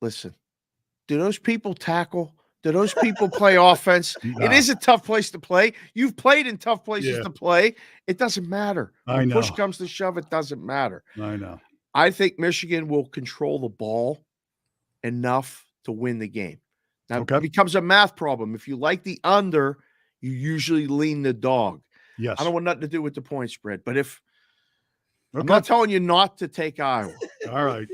Listen, do those people tackle? Do those people play offense? No. It is a tough place to play. You've played in tough places to play. It doesn't matter. When push comes to shove, it doesn't matter. I know. I think Michigan will control the ball enough to win the game. Now, it becomes a math problem. If you like the under, you usually lean the dog. Yes. I don't want nothing to do with the point spread. But I'm not telling you not to take Iowa. All right.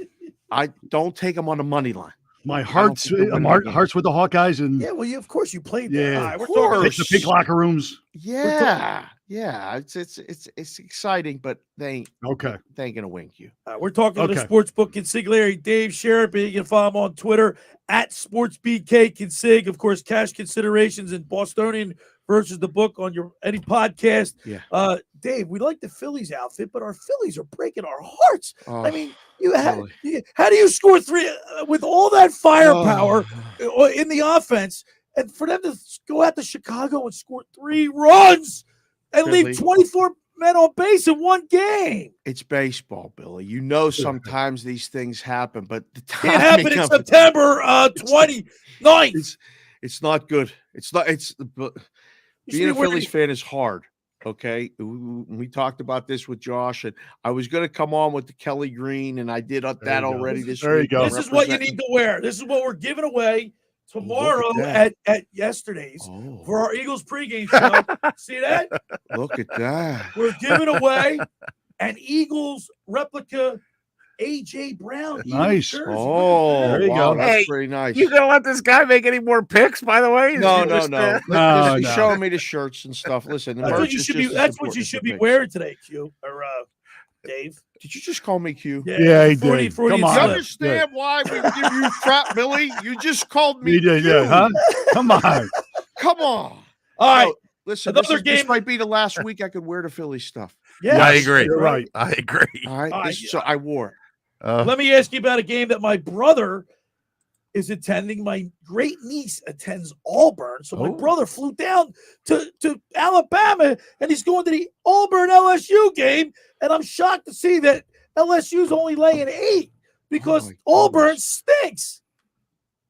I don't take them on the money line. My heart's with the Hawkeyes, and of course you played that. Yeah, of course. The pink locker rooms. Yeah. It's exciting, but they ain't gonna win you. We're talking to the sportsbook consigliere Dave Sharapan. You can follow him on Twitter at SportsBKConsig. Of course, Cash Considerations and Bostonian versus the book on any podcast. Yeah. Dave, we like the Phillies outfit, but our Phillies are breaking our hearts. Oh, I mean, how do you score 3 with all that firepower in the offense, and for them to go out to Chicago and score 3 runs and leave 24 men on base in one game? It's baseball, Billy. You know, sometimes these things happen, but the Can't happen in September 29th. It's not good. It's not. Being a Phillies fan is hard. Okay, we talked about this with Josh, and I was going to come on with the Kelly Green, and I did that already this week. There you go. This is what you need to wear. This is what we're giving away tomorrow at yesterday's for our Eagles pregame show. See that? Look at that. We're giving away an Eagles replica AJ Brown. Nice. Jersey. Oh, there you wow, go. That's pretty nice. You gonna let this guy make any more picks? By the way, No. He's showing me the shirts and stuff. Listen, that's what you should be. That's what you should be wearing today, Q or Dave. Did you just call me Q? Yeah, he did. Come on. You understand why we give you crap, Billy? You just called me. You did, Q. yeah. Huh? Come on. Come on. All right. Listen, Another this might be the last week I could wear the Philly stuff. Yeah, I agree. You're right. I agree. All right. So I wore it. Let me ask you about a game that my brother is attending. My great niece attends Auburn. So my brother flew down to Alabama, and he's going to the Auburn LSU game. And I'm shocked to see that LSU's only laying 8 because Auburn stinks.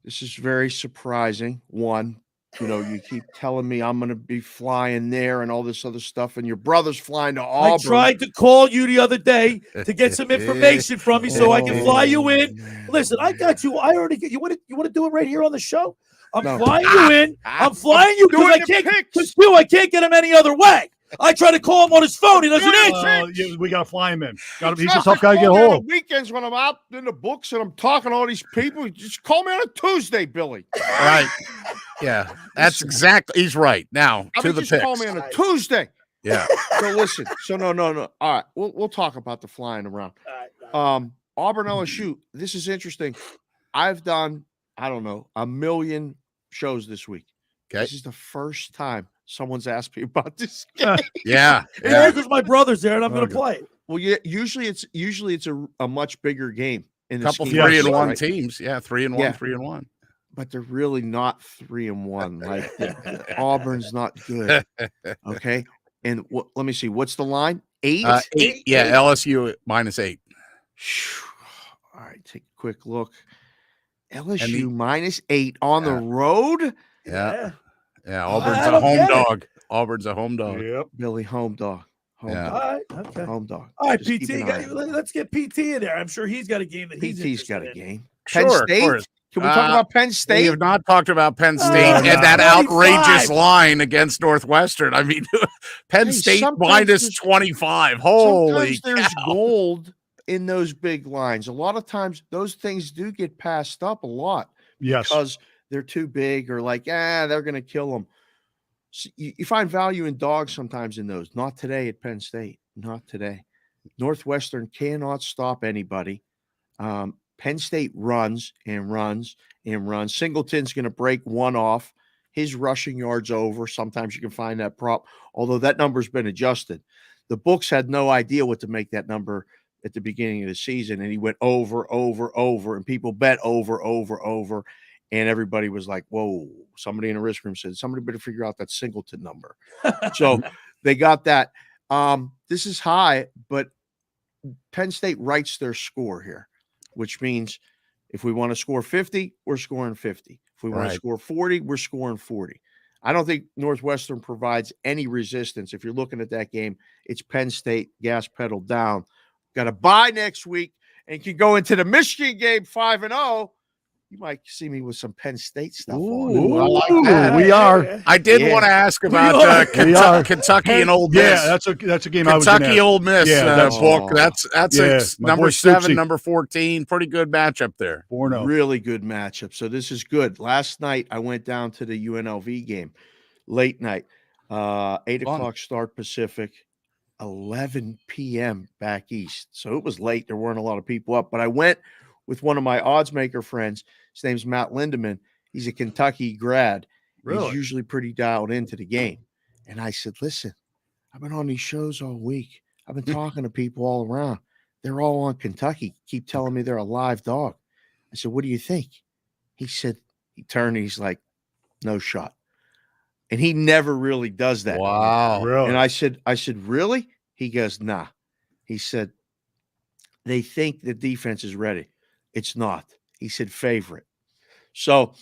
This is very surprising. One, you keep telling me I'm going to be flying there and all this other stuff, and your brother's flying to Auburn. I tried to call you the other day to get some information from you so I can fly you in. Listen, I got you. I already get you. Want to do it right here on the show? I'm flying you in. I'm flying you because I can't get him any other way. I try to call him on his phone. He doesn't answer. We got to fly him in. He's a tough guy to get hold of. Weekends when I'm out in the books and I'm talking to all these people, just call me on a Tuesday, Billy. Right. Yeah, that's exactly. He's right. Now to the picks. Call me on a Tuesday. Yeah. So listen. So no. All right. We'll talk about the flying around. Auburn LSU. This is interesting. I've done, I don't know, 1 million shows this week. Okay. This is the first time someone's asked me about this game. Yeah. Because my brother's there and I'm going to play it. Well, yeah. Usually it's a much bigger game in the couple scheme 3-1 right? teams. Yeah, 3-1, Yeah. 3-1. But they're really not 3-1. Like Auburn's not good. Okay. And let me see. What's the line? 8? 8. Yeah, LSU -8. All right. Take a quick look. LSU -8 on the road. Yeah. Auburn's a home dog. Auburn's a home dog. Yep. Billy, home dog. Home dog. All right. Okay. Home dog. All right, Just keep PT. an eye on it. Let's get PT in there. I'm sure he's got a game that he's PT's got a interested in. game. Penn Sure, State? of course. Can we talk about Penn We State? have not talked about Penn State and that 25. outrageous line against Northwestern. I mean, Penn State sometimes there's- -25. Holy Sometimes there's cow. gold in those big lines. A lot of times those things do get passed up a lot. Yes. Because they're too big or like, they're going to kill them. So you find value in dogs sometimes in those. Not today at Penn State. Not today. Northwestern cannot stop anybody. Penn State runs and runs and runs. Singleton's going to break one off. His rushing yards over. Sometimes you can find that prop, although that number's been adjusted. The books had no idea what to make that number at the beginning of the season, and he went over, and people bet over, and everybody was like, whoa. Somebody in the risk room said, somebody better figure out that Singleton number. So they got that. This is high, but Penn State writes their score here, which means if we want to score 50, we're scoring 50. If we want to score 40, we're scoring 40. I don't think Northwestern provides any resistance. If you're looking at that game, it's Penn State, gas pedal down. Got a bye next week and can go into the Michigan game 5-0. You might see me with some Penn State stuff on. I like that. We are. I did want to ask about Kentucky and Old Miss. Yeah, that's a game I was going to Kentucky Old Miss book. That's number 7, number 14. Pretty good matchup there. 4-0. Really good matchup. So this is good. Last night I went down to the UNLV game, late night, 8 o'clock start Pacific, 11 p.m. back east. So it was late. There weren't a lot of people up, but I went with one of my odds maker friends. His name's Matt Lindeman. He's a Kentucky grad. Really? He's usually pretty dialed into the game. And I said, listen, I've been on these shows all week. I've been talking to people all around. They're all on Kentucky. Keep telling me they're a live dog. I said, what do you think? He said, he turned and he's like, no shot. And he never really does that. Wow. Really? And I said, really? He goes, nah. He said, they think the defense is ready. It's not. He said, favorite. So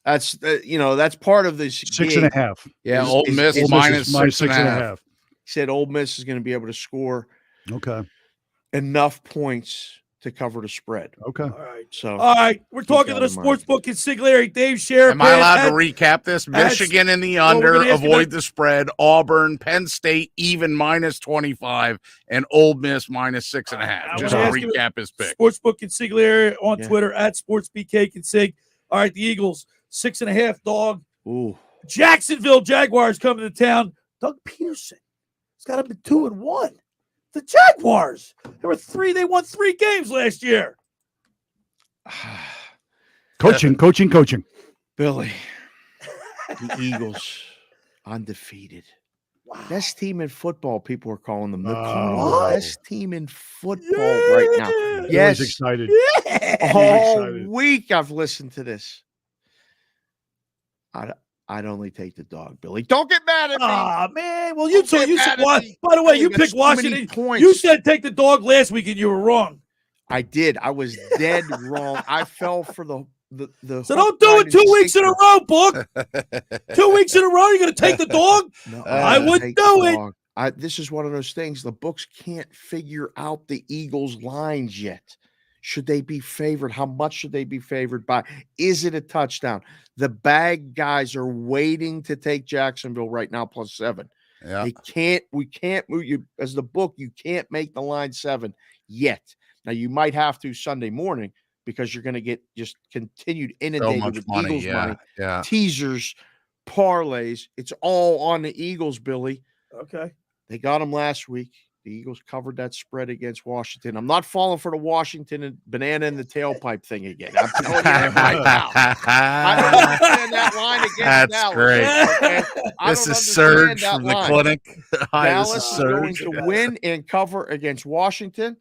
that's, that's part of this. 6.5. Yeah, Ole Miss Ole minus minus 6.5. He said Ole Miss is going to be able to score Okay. enough points to cover the spread. Okay. All right. So, All right. We're talking to the sportsbook consigliere, Dave Sharapan. Am I allowed to recap this? Michigan in the under, avoid the spread. Auburn, Penn State, even minus 25, and Ole Miss minus 6.5. Just to recap his pick. Sportsbook consigliere on Twitter at SportsBKConsig. All right, the Eagles, 6.5 dog. Ooh. Jacksonville Jaguars coming to town. Doug Peterson. He's got them at 2-1. The Jaguars. They won 3 games last year. Coaching. Billy, the Eagles, undefeated. Wow. Best team in football, people are calling them. They're calling the best team in football right now. Yes. He's excited. Yeah. All week I've listened to this. I'd only take the dog, Billy. Don't get mad at me. Ah, man. Well, you said by the way, you picked Washington. You said take the dog last week and you were wrong. I did. I was dead wrong. I fell for the So don't do it 2 weeks in a row, Book. 2 weeks in a row, you're going to take the dog? No, I wouldn't do it. This is one of those things. The books can't figure out the Eagles' lines yet. Should they be favored? How much should they be favored by? Is it a touchdown? The bag guys are waiting to take Jacksonville right now +7. Yeah. We can't move you as the book. You can't make the line 7 yet. Now you might have to Sunday morning because you're going to get just continued inundated with money. Eagles money. Yeah. Teasers, parlays. It's all on the Eagles, Billy. Okay. They got them last week. The Eagles covered that spread against Washington. I'm not falling for the Washington and banana in the tailpipe thing again. I'm telling you that right now. I don't understand that line against That's Dallas. great. Okay? This is Surge from the clinic. Hi, Dallas this is is going Surge. to win and cover against Washington,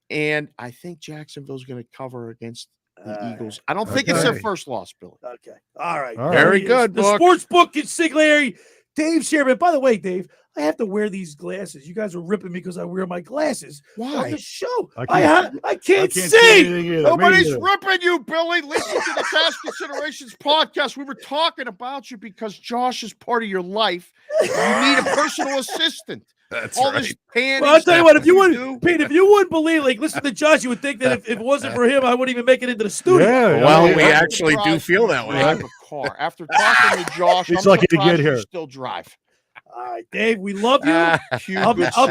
and I think Jacksonville's going to cover against the Eagles. I don't think it's their first loss, Billy. Okay. All right. Very good, The Book. Sportsbook consigliere, Dave Sherman. By the way, Dave, I have to wear these glasses. You guys are ripping me because I wear my glasses. Why? On the show. I can't see. Nobody's ripping you, Billy. Listen to the Cash Considerations podcast. We were talking about you because Josh is part of your life. You need a personal assistant. That's all right. this panning Well, I'll tell you what, if you stuff wouldn't, Pete, if you wouldn't believe, like, listen to Josh, you would think that if it wasn't for him, I wouldn't even make it into the studio. Yeah, Well, I mean, we actually do feel that way. Drive a car. After talking to Josh, He's I'm lucky to surprised get here. you still drive. All right, Dave, we love you. I'll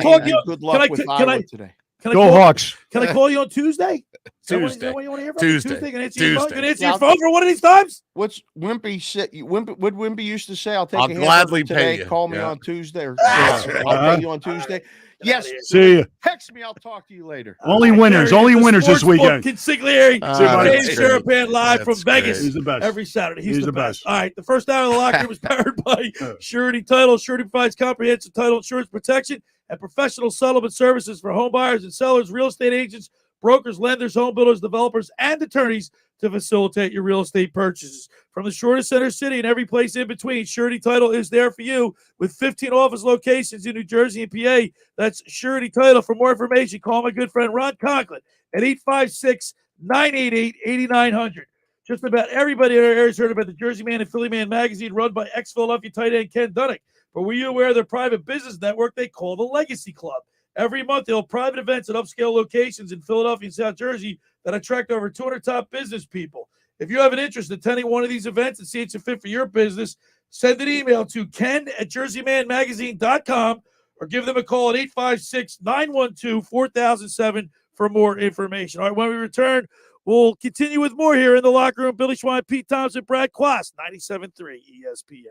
talk to you. Good luck with Iowa today. Go Hawks. Can I call you on Tuesday? Tuesday. Is that what you want to hear from? Tuesday. Can I answer your phone? Tuesday. Can I answer your phone for one of these times? What's Wimpy said? What Wimpy used to say? I'll take I'll a hamburger gladly today. pay you. Call me Yeah. on Tuesday, or I'll pay you on Tuesday. Yes. See ya. Text me. I'll talk to you later. Only winners. Only winners this weekend. Consigliere, That's Dave great. Sharapan live from That's Vegas. great. He's the best. Every Saturday. He's the best. best. All right. The first hour of the locker room is powered by Surety Title. Surety provides comprehensive title insurance protection and professional settlement services for home buyers and sellers, real estate agents, brokers, lenders, home builders, developers, and attorneys to facilitate your real estate purchases. From the shortest center city and every place in between, Surety Title is there for you with 15 office locations in New Jersey and PA. That's Surety Title. For more information, call my good friend Ron Conklin at 856-988-8900. Just about everybody in our area has heard about the Jersey Man and Philly Man magazine run by ex-Philadelphia tight end Ken Dunnick. But were you aware of their private business network they call the Legacy Club? Every month, they'll have private events at upscale locations in Philadelphia and South Jersey that attract over 200 top business people. If you have an interest in attending one of these events and see it's a fit for your business, send an email to ken@jerseymanmagazine.com or give them a call at 856-912-4007 for more information. All right, when we return, we'll continue with more here in the locker room. Billy Schweim, Pete Thompson, Brad Quast, 97.3 ESPN.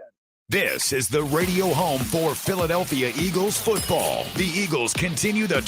This is the radio home for Philadelphia Eagles football. The Eagles continue the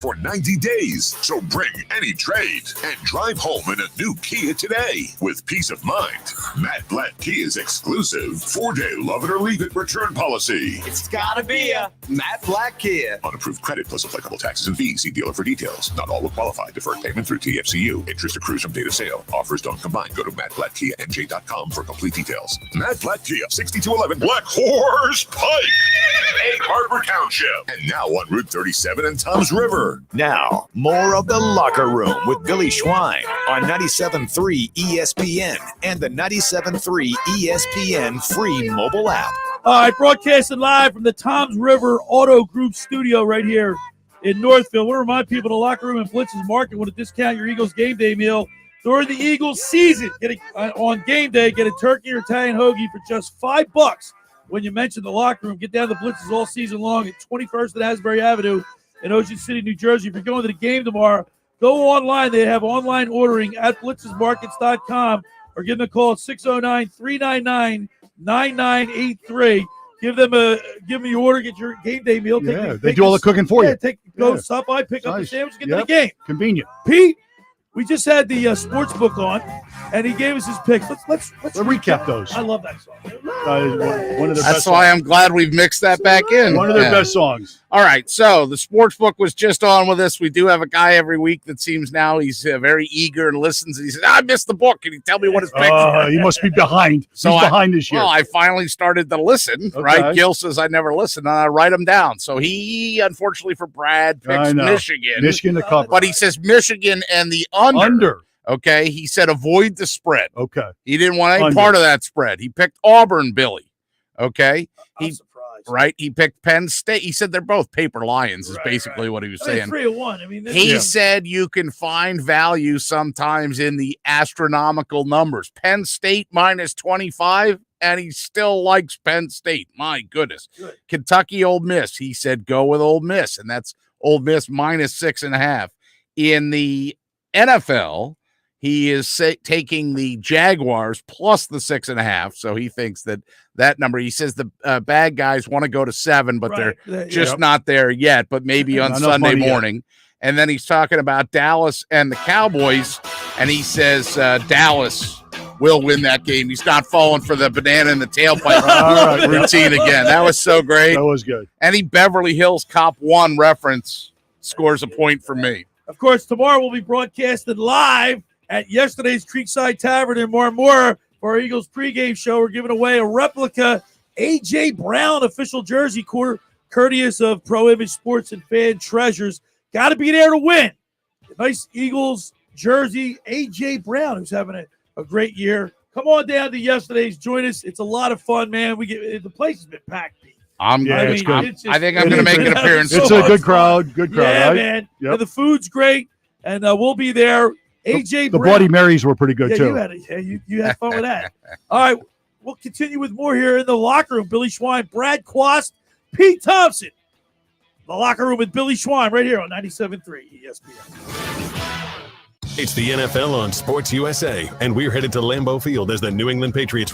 for 90 days. So bring any trade and drive home in a new Kia today with peace of mind. Matt Blatt Kia's exclusive 4-day love it or leave it return policy. It's gotta be a Matt Blatt Kia. On approved credit plus applicable taxes and fees. See dealer for details. Not all will qualify. Deferred payment through TFCU. Interest accrues from date of sale. Offers don't combine. Go to mattblattkianj.com for complete details. Matt Blatt Kia, 6211 Black Horse Pike, Egg Harbor Township, and now on Route 37 and Tom's River. Now, more of The Locker Room with Billy Schweim on 97.3 ESPN and the 97.3 ESPN free mobile app. All right, broadcasting live from the Tom's River Auto Group studio right here in Northfield. We remind people the Locker Room and Blitz's Market want to discount your Eagles game day meal during the Eagles season. On game day, get a turkey or Italian hoagie for just $5 when you mention the Locker Room. Get down to Blitz's all season long at 21st and Asbury Avenue in Ocean City, New Jersey. If you're going to the game tomorrow, go online. They have online ordering at blitzesmarkets.com or give them a call at 609-399-9983. Give them your order, get your game day meal. They do all the cooking for you. Go stop by, pick up the sandwich, get to the game. Convenient. Pete, we just had the sports book on, and he gave us his picks. Let's recap those. I love that song. One of the That's best why songs. I'm glad we've mixed that back in. One of their best songs. All right, so the sports book was just on with us. We do have a guy every week that seems now he's very eager and listens. And he says, "I missed the book. Can you tell me what his picks are?" He must be behind. So He's behind this year. Well, I finally started to listen. Right, Gil says I never listen, and I write them down. So he, unfortunately for Brad, picks Michigan. Michigan to cover. But he says Michigan and the under. Okay, he said avoid the spread. Okay, he didn't want any Under. part of that spread. He picked Auburn, Billy. Okay, I'm surprised. Right, he picked Penn State. He said they're both paper lions. Is basically what he was saying. 3-1. I mean, He said you can find value sometimes in the astronomical numbers. Penn State minus 25, and he still likes Penn State. My goodness. Good. Kentucky, Ole Miss. He said go with Ole Miss, and that's Ole Miss minus 6.5. In the NFL, he is taking the Jaguars plus the 6.5. So he thinks that number, he says the bad guys want to go to 7, but they're just not there yet, but maybe on Sunday morning. And then he's talking about Dallas and the Cowboys, and he says Dallas will win that game. He's not falling for the banana in the tailpipe routine again. That was so great. That was good. Any Beverly Hills Cop 1 reference scores a point for me. Of course, tomorrow we'll be broadcasted live at yesterday's Creekside Tavern in Marmora for our Eagles pregame show. We're giving away a replica A.J. Brown official jersey, courteous of Pro Image Sports and Fan Treasures. Got to be there to win. Nice Eagles jersey, A.J. Brown, who's having a great year. Come on down to yesterday's. Join us. It's a lot of fun, man. The place has been packed, Pete. I think I'm going to make an appearance. It's a good crowd. Good crowd. Yeah, right? man. Yep. And the food's great, and we'll be there. AJ The Brown. Bloody Marys were pretty good, too. You had fun with that. All right, we'll continue with more here in the locker room. Billy Schweim, Brad Quast, Pete Thompson. The locker room with Billy Schweim right here on 97.3 ESPN. It's the NFL on Sports USA, and we're headed to Lambeau Field as the New England Patriots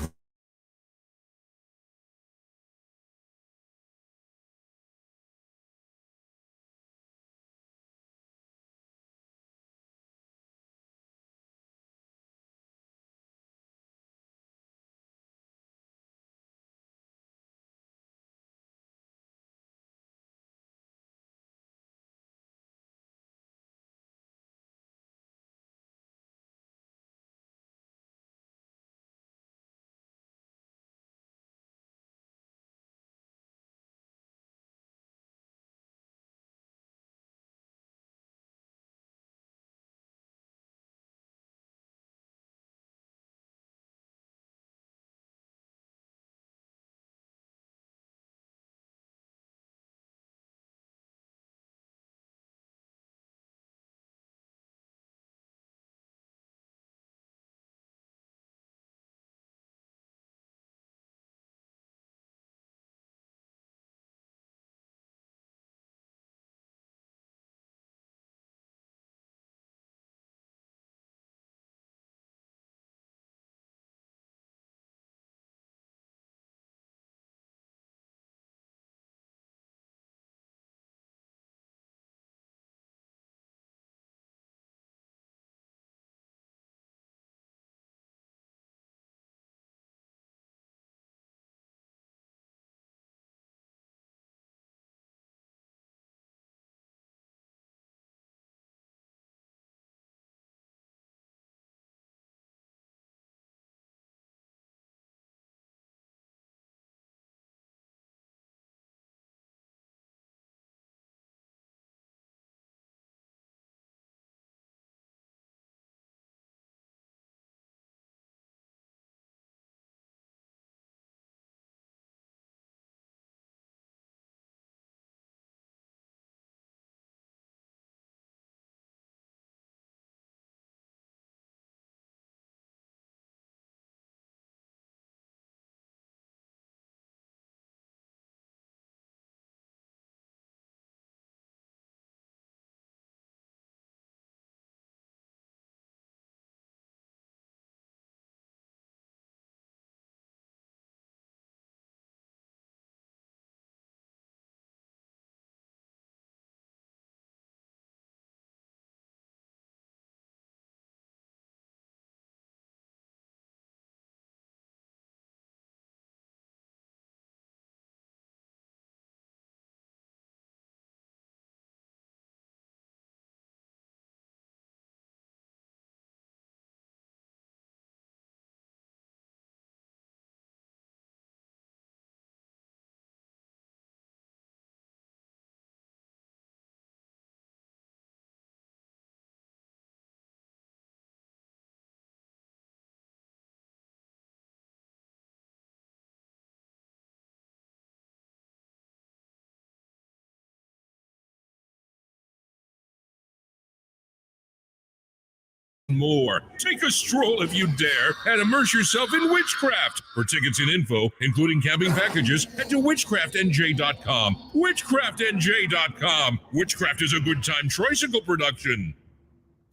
more. Take a stroll if you dare and immerse yourself in witchcraft. For tickets and info, including camping packages, head to witchcraftnj.com. Witchcraftnj.com. Witchcraft is a good time tricycle production.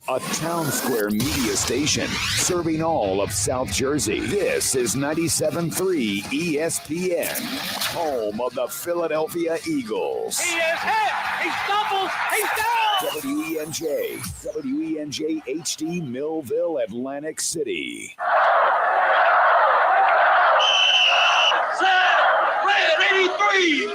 A town square media station serving all of South Jersey. This is 97.3 ESPN, home of the Philadelphia Eagles. He is hit. He stumbles. He's down. WENJ HD Millville, Atlantic City. Red 83.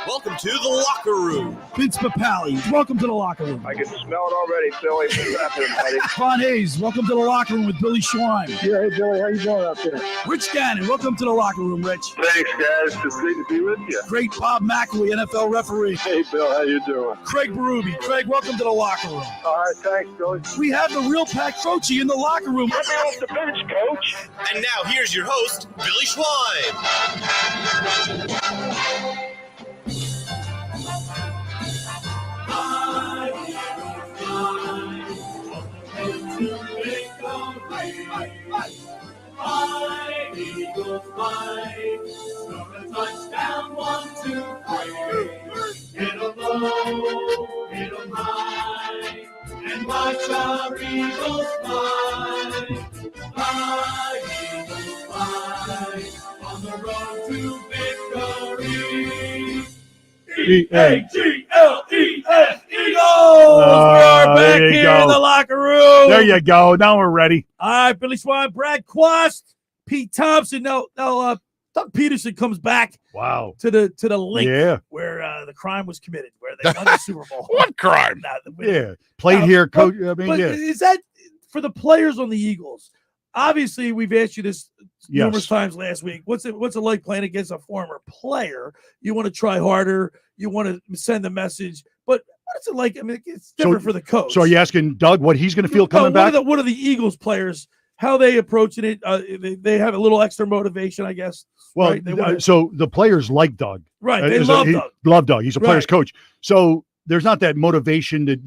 Welcome to the locker room. Vince Papali, welcome to the locker room. I can smell it already, Billy. What's happening, buddy? Ron Hayes, welcome to the locker room with Billy Schweim. Yeah, hey, Billy, how you doing out there? Rich Gannon, welcome to the locker room, Rich. Thanks, guys. It's great to be with you. Great Bob McElwee, NFL referee. Hey, Bill, how you doing? Craig Berube. Craig, welcome to the locker room. All right, thanks, Billy. We have the real Pat Croce in the locker room. Let me off the bench, Coach. And now here's your host, Billy Schweim. My Eagles fly, score a touchdown, 1, 2, 3. Hit 'em low, hit 'em high, and watch our Eagles fly. My Eagles fly, on the road to victory. E-A-G-L-E-S, Eagles! We are back here in the locker room. There you go. Now we're ready. All right, Billy Schweim, Brad Quast, Pete Thompson. No, Doug Peterson comes back. Wow. To the link where the crime was committed, where they won the Super Bowl. What crime? Played here, coach. I mean, but is that for the players on the Eagles? Obviously, we've asked you this numerous times last week. What's it like playing against a former player? You want to try harder. You want to send a message. But what's it like? I mean, it's different for the coach. So are you asking Doug what he's going to feel coming back? What are the Eagles players, how they approaching it? They have a little extra motivation, I guess. Well, right? So the players like Doug. Right. They love Doug. Love Doug. He's a player's coach. So there's not that motivation that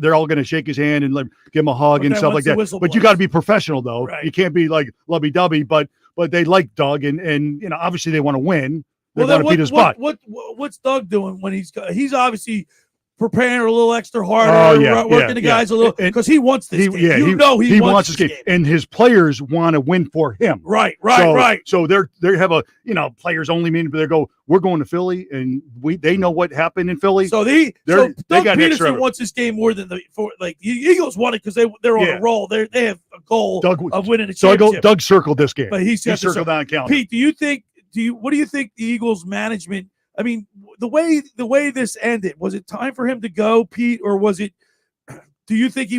they're all going to shake his hand and give him a hug and stuff like that. But you got to be professional, though. Right. You can't be like lovey-dovey. But they like Doug, and obviously they want to win. They want to beat his butt. What's Doug doing when he's obviously preparing a little extra harder, working the guys a little, because he wants this game. Yeah, he wants this game, and his players want to win for him. Right. So they have a players only meeting, but they go, we're going to Philly, and they know what happened in Philly. So Doug Peterson wants this game more than the Eagles want it because they're on a roll. They have a goal of winning the championship. So Doug circled this game, but he circled down calendar. Pete, what do you think the Eagles management? I mean, the way this ended, was it time for him to go, Pete, or was it? Do you think he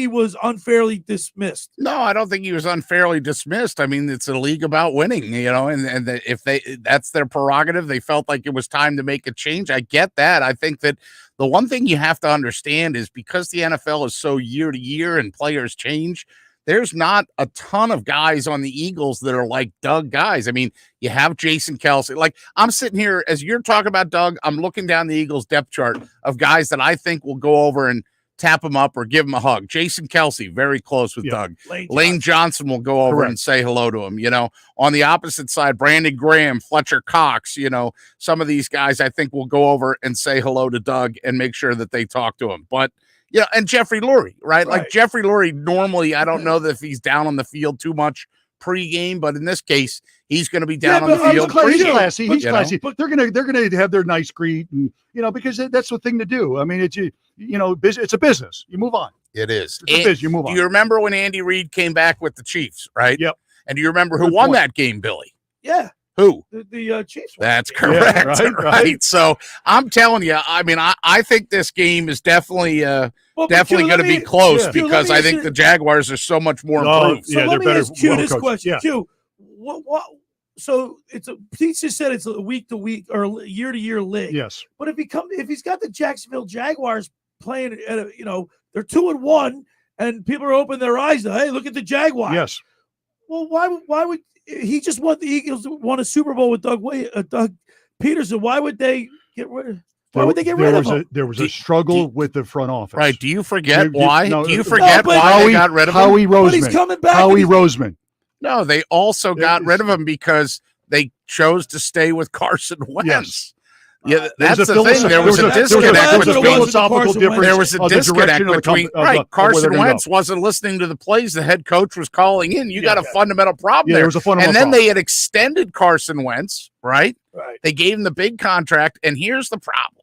was unfairly dismissed? No, I don't think he was unfairly dismissed. I mean, it's a league about winning, and if that's their prerogative, they felt like it was time to make a change. I get that. I think that the one thing you have to understand is because the NFL is so year to year and players change, there's not a ton of guys on the Eagles that are like Doug guys. I mean, you have Jason Kelce. Like, I'm sitting here as you're talking about Doug, I'm looking down the Eagles depth chart of guys that I think will go over and tap him up or give him a hug. Jason Kelce, very close with Doug. Lane Johnson will go over and say hello to him. On the opposite side, Brandon Graham, Fletcher Cox, some of these guys I think will go over and say hello to Doug and make sure that they talk to him. But and Jeffrey Lurie, right? Like Jeffrey Lurie, normally, I don't know that if he's down on the field too much pregame, but in this case, he's going to be down on the field. He's classy. He's classy. But they're gonna have their nice greet, and because that's the thing to do. I mean, it's a business. You move on. It is. It's a business. You move on. Do you remember when Andy Reid came back with the Chiefs? Right. Yep. And do you remember who won that game, Billy? Yeah. Who? The Chiefs. That's correct. Yeah, right. So I'm telling you, I mean, I think this game is definitely going to be close because I think the Jaguars are so much more improved. So let me ask Q this question. Q, Pete just said it's a week to week or year to year league. Yes. But if he's got the Jacksonville Jaguars playing at they're 2-1 and people are opening their eyes to, hey, look at the Jaguars. Yes. Well, why would he just want the Eagles won a Super Bowl with Doug Peterson? Why would they get rid? Why would they get rid of him? There was a struggle with the front office. Right. Do you forget why? Do you forget why they got rid of him? Howie Roseman. But he's coming back. Howie Roseman. No, they also got rid of him because they chose to stay with Carson Wentz. Yes. Yeah, that's the thing. There was a disconnect between. There was a disconnect between. Right, Carson Wentz wasn't listening to the plays the head coach was calling in. You got a fundamental problem there. There was a fundamental and then problem. they had extended Carson Wentz. Right. They gave him the big contract, and here's the problem.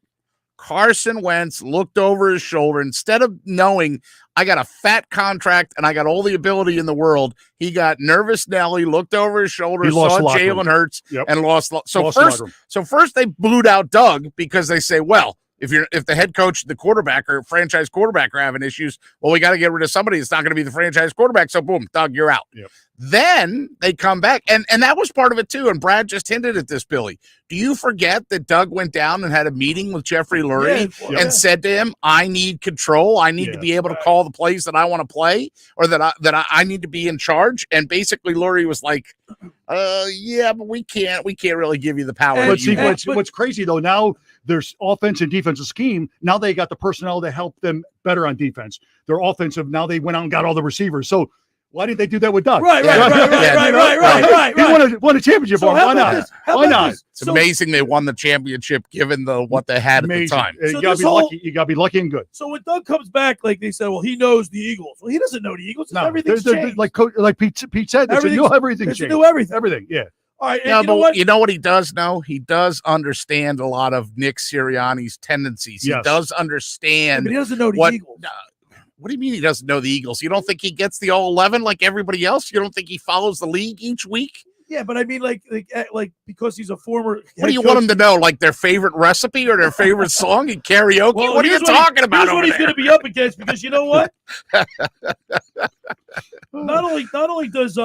Carson Wentz looked over his shoulder. Instead of knowing I got a fat contract and I got all the ability in the world, he got nervous. Nelly looked over his shoulder, saw Jalen Hurts, and lost. So first they blew out Doug because they say, well, if the head coach, the quarterback or franchise quarterback are having issues, well, we got to get rid of somebody. It's not going to be the franchise quarterback. So boom, Doug, you're out. Yep. Then they come back, and that was part of it too. And Brad just hinted at this, Billy. Do you forget that Doug went down and had a meeting with Jeffrey Lurie and said to him, I need control. I need to be able to call the plays that I want to play, or that I need to be in charge. And basically Lurie was like, yeah, but we can't really give you the power. But see, what's crazy though, now there's offense and defensive scheme. Now they got the personnel to help them better on defense. They're offensive. Now they went out and got all the receivers. So why didn't they do that with Doug? Right. He won a championship. So why not? Why not? It's amazing they won the championship given what they had at the time. You gotta be lucky. You gotta be lucky and good. So when Doug comes back, like they said, well, he knows the Eagles. Well, he doesn't know the Eagles. No, everything's changed. Like Pete said, everything's changed. Everything. Yeah. All right. Yeah, but you know what he does know? He does understand a lot of Nick Sirianni's tendencies. He does understand. But he doesn't know the Eagles. What do you mean he doesn't know the Eagles? You don't think he gets the all 11 like everybody else? You don't think he follows the league each week? Yeah, but I mean, like because he's a former. What do you want him to know? Like their favorite recipe or their favorite song in karaoke? Well, what are you talking about? Here's what he's going to be up against, because you know what? not only does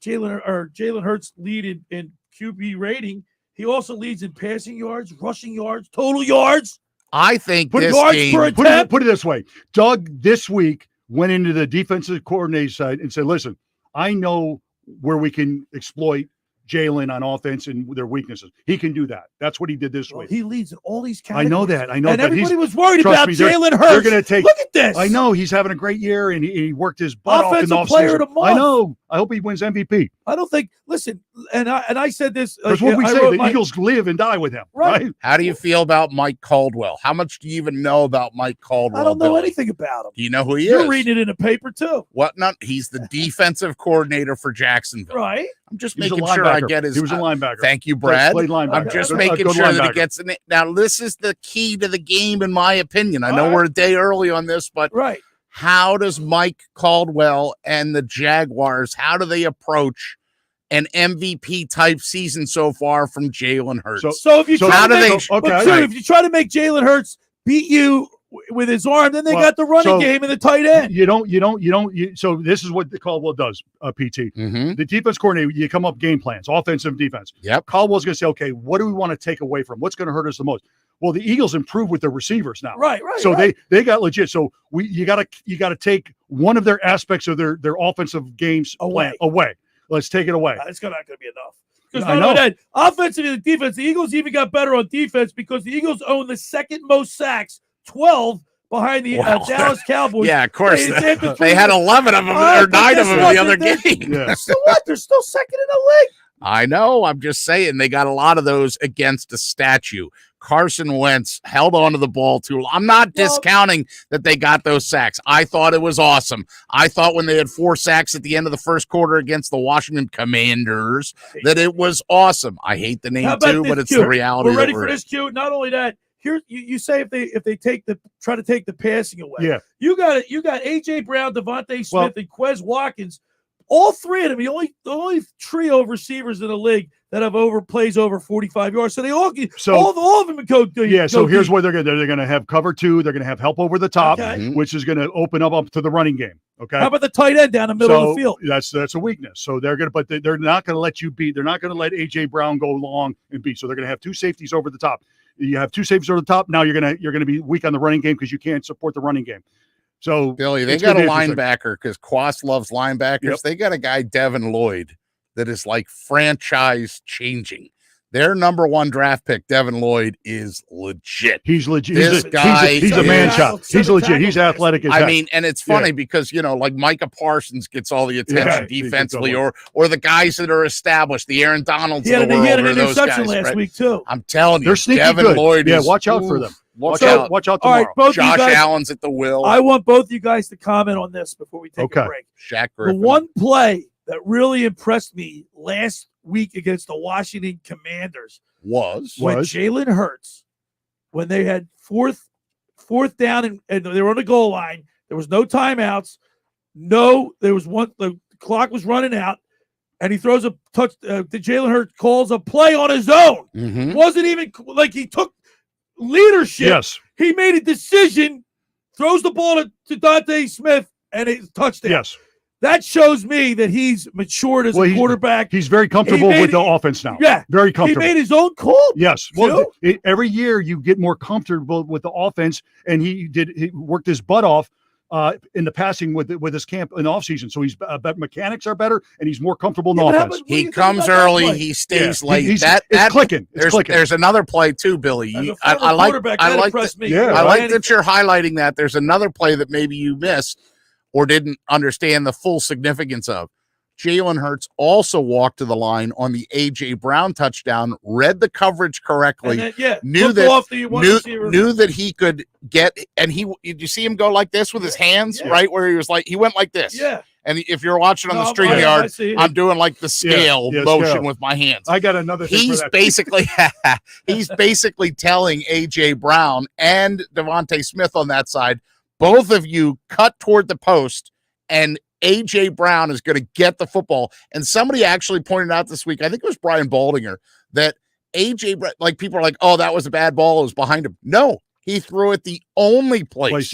Jalen Hurts lead in QB rating, he also leads in passing yards, rushing yards, total yards. I think put it this way. Doug this week went into the defensive coordinator side and said, listen, I know where we can exploit Jalen on offense and their weaknesses. He can do that. That's what he did this week. He leads in all these categories. I know that. And everybody was worried about Jalen Hurts. They're going to take. Look at this. I know he's having a great year, and he worked his butt off in the offseason. Player of the month. I know. I hope he wins MVP. I don't think. Listen, and I said this. That's what we say. The Eagles live and die with him. Right. How do you feel about Mike Caldwell? How much do you even know about Mike Caldwell? I don't know anything about him. Do you know who he is? You're reading it in a paper too. What? Not. He's the defensive coordinator for Jacksonville. Right. I'm just making sure I get his. He was a linebacker. Thank you, Brad. I'm just making sure that he gets in it. Now, this is the key to the game, in my opinion. I know we're a day early on this, but how does Mike Caldwell and the Jaguars, how do they approach an MVP type season so far from Jalen Hurts? So if you try if you try to make Jalen Hurts beat you with his arm, then they got the running game and the tight end. So this is what the Caldwell does, PT. Mm-hmm. The defense coordinator, you come up game plans, offensive defense. Yep. Caldwell's going to say, okay, what do we want to take away from? What's going to hurt us the most? Well, the Eagles improved with their receivers now. Right. So they got legit. So you got to take one of their aspects of their offensive games away. Let's take it away. It's not going to be enough. Because not only that, offensive and defense, the Eagles even got better on defense because the Eagles own the second most sacks, 12 behind the Dallas Cowboys. Yeah, of course. They had 11 of them or 9 of them in the other game. Yeah. So what? They're still second in the league. I know. I'm just saying they got a lot of those against a statue. Carson Wentz held on to the ball too. I'm not discounting that they got those sacks. I thought it was awesome. I thought when they had 4 sacks at the end of the first quarter against the Washington Commanders that it was awesome. I hate the name too, but it's the reality. We're ready for this, Q. Not only that, here you say if they try to take the passing away. Yeah. You got AJ Brown, Devontae Smith, and Quez Watkins. All three of them, the only trio of receivers in the league that have plays over 45 yards. So they all of them go. So here's deep. what they're going to have cover 2. They're going to have help over the top, Okay. which is going to open up to the running game. Okay. How about the tight end down the middle of the field? That's a weakness. So they're going to, but they're not going to let you beat. They're not going to let AJ Brown go long and beat. So they're going to have 2 safeties over the top. You have 2 safeties over the top. Now you're going to be weak on the running game because you can't support the running game. So Billy, they got a linebacker because Quast loves linebackers. Yep. They got a guy, Devin Lloyd, that is like franchise changing. Their number 1 draft pick, Devin Lloyd, is legit. He's legit. This guy, he's a man child. He's legit. He's athletic as heck. I mean, and it's funny because like Micah Parsons gets all the attention defensively, or the guys that are established, the Aaron Donalds of the world, he had an or those interception guys. last week too. I'm telling you, they're sneaky Devin good. Lloyd. Watch out for them. Watch out tomorrow. All right, both Josh you guys, Allen's at the wheel. I want both you guys to comment on this before we take a break. Shaq The Griffin. one play that really impressed me last week against the Washington Commanders was when Jalen Hurts, when they had fourth down and they were on the goal line. There was no timeouts. There was one. The clock was running out, and he throws a touch. Jalen Hurts calls a play on his own. Mm-hmm. Wasn't even like he took leadership. Yes, he made a decision. Throws the ball to Dante Smith, and it's a touchdown. Yes. That shows me that he's matured as a quarterback. He's very comfortable with the offense now. Yeah. Very comfortable. He made his own call. Yes. Well, every year you get more comfortable with the offense, and he worked his butt off in the passing with his camp in the offseason. So mechanics are better, and he's more comfortable in the offense. He comes early. He stays late. It's clicking. There's another play too, Billy. I like that you're highlighting that. There's another play that maybe you missed or didn't understand the full significance of. Jalen Hurts also walked to the line on the A.J. Brown touchdown, read the coverage correctly, knew that he could get, and did you see him go like this with his hands, right? Where he went like this. Yeah. And if you're watching on the StreamYard, I'm doing like the scale motion with my hands. I got another thing he's for that. he's basically telling A.J. Brown and Devontae Smith on that side, both of you cut toward the post, and A.J. Brown is going to get the football. And somebody actually pointed out this week, I think it was Brian Baldinger, that A.J. Brown, like people are like, oh, that was a bad ball. It was behind him. No, he threw it the only place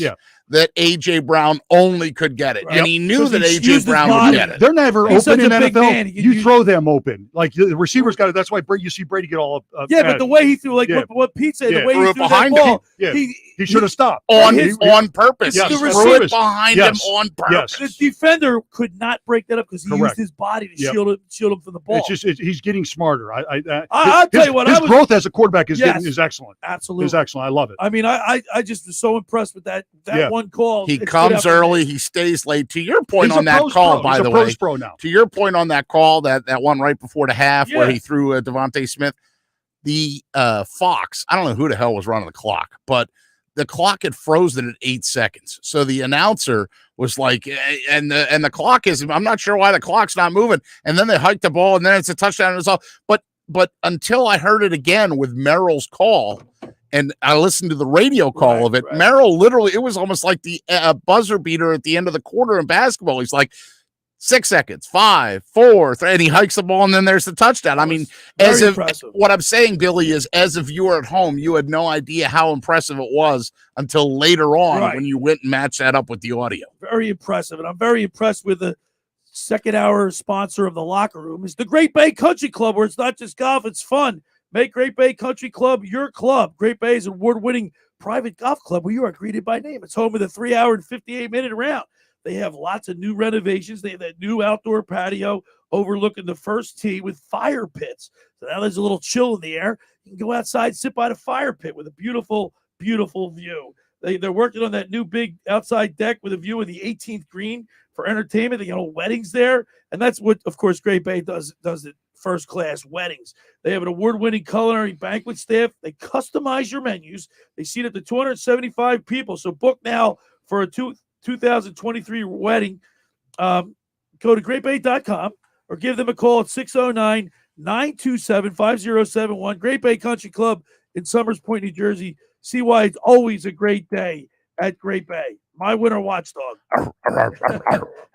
that A.J. Brown only could get it. Right. And he knew that A.J. Brown would get it. They're never open in NFL. You throw them open. Like the receivers got it. That's why you see Brady get all but the way he threw, what Pete said, the way he threw behind that ball, he should have stopped. On purpose. Yes, he threw it behind him on purpose. The defender could not break that up because he used his body to shield him from the ball. It's just he's getting smarter. I'll tell you what. His growth as a quarterback is excellent. Absolutely. Is excellent. I love it. I mean, I just was so impressed with that one call. He comes early, he stays late. To your point on that call, by the way, to your point on that call, that one right before the half where he threw Devontae Smith, the Fox, I don't know who the hell was running the clock, but the clock had frozen at 8 seconds. So the announcer was like, and the clock is, I'm not sure why the clock's not moving. And then they hiked the ball, and then it's a touchdown, and it's all. But until I heard it again with Merrill's call, and I listened to the radio call of it, Merrill literally, it was almost like the buzzer beater at the end of the quarter in basketball. He's like, 6 seconds, 5, 4, 3, and he hikes the ball, and then there's the touchdown. I mean, what I'm saying, Billy, is as a viewer at home, you had no idea how impressive it was until later on when you went and matched that up with the audio. Very impressive, and I'm very impressed with the second hour sponsor of the Locker Room is the Great Bay Country Club, where it's not just golf, it's fun. Make Great Bay Country Club your club. Great Bay is an award-winning private golf club where you are greeted by name. It's home of the 3-hour and 58-minute round. They have lots of new renovations. They have that new outdoor patio overlooking the first tee with fire pits. So now there's a little chill in the air. You can go outside, sit by the fire pit with a beautiful, beautiful view. They're working on that new big outside deck with a view of the 18th green for entertainment. They got weddings there. And that's what, of course, Great Bay does it. First-class weddings. They have an award-winning culinary banquet staff. They customize your menus. They seat up to 275 people. So book now for a 2023 wedding. Go to greatbay.com or give them a call at 609-927-5071. Great Bay Country Club in Summers Point, New Jersey. See why it's always a great day at Great Bay. My winter watchdog.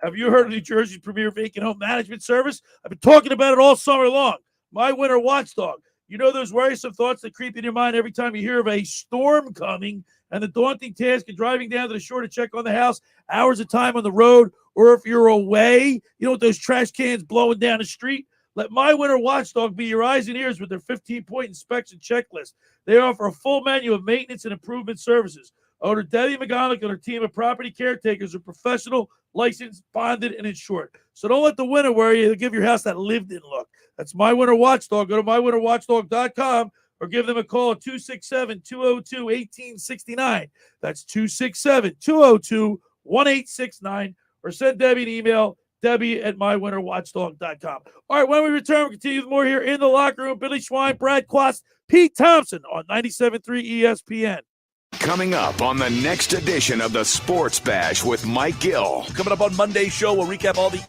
Have you heard of New Jersey's premier vacant home management service? I've been talking about it all summer long. My Winter Watchdog. You know those worrisome thoughts that creep in your mind every time you hear of a storm coming and the daunting task of driving down to the shore to check on the house, hours of time on the road, or if you're away, you know, with those trash cans blowing down the street? Let My Winter Watchdog be your eyes and ears with their 15-point inspection checklist. They offer a full menu of maintenance and improvement services. Owner Debbie McGonick and her team of property caretakers are professional, licensed, bonded, and insured. So don't let the winter worry you. They'll give your house that lived-in look. That's My Winter Watchdog. Go to mywinterwatchdog.com or give them a call at 267-202-1869. That's 267-202-1869. Or send Debbie an email, Debbie@mywinterwatchdog.com. All right, when we return, we'll continue with more here in the locker room. Billy Schweim, Brad Quast, Pete Thompson on 97.3 ESPN. Coming up on the next edition of the Sports Bash with Mike Gill. Coming up on Monday's show, we'll recap all the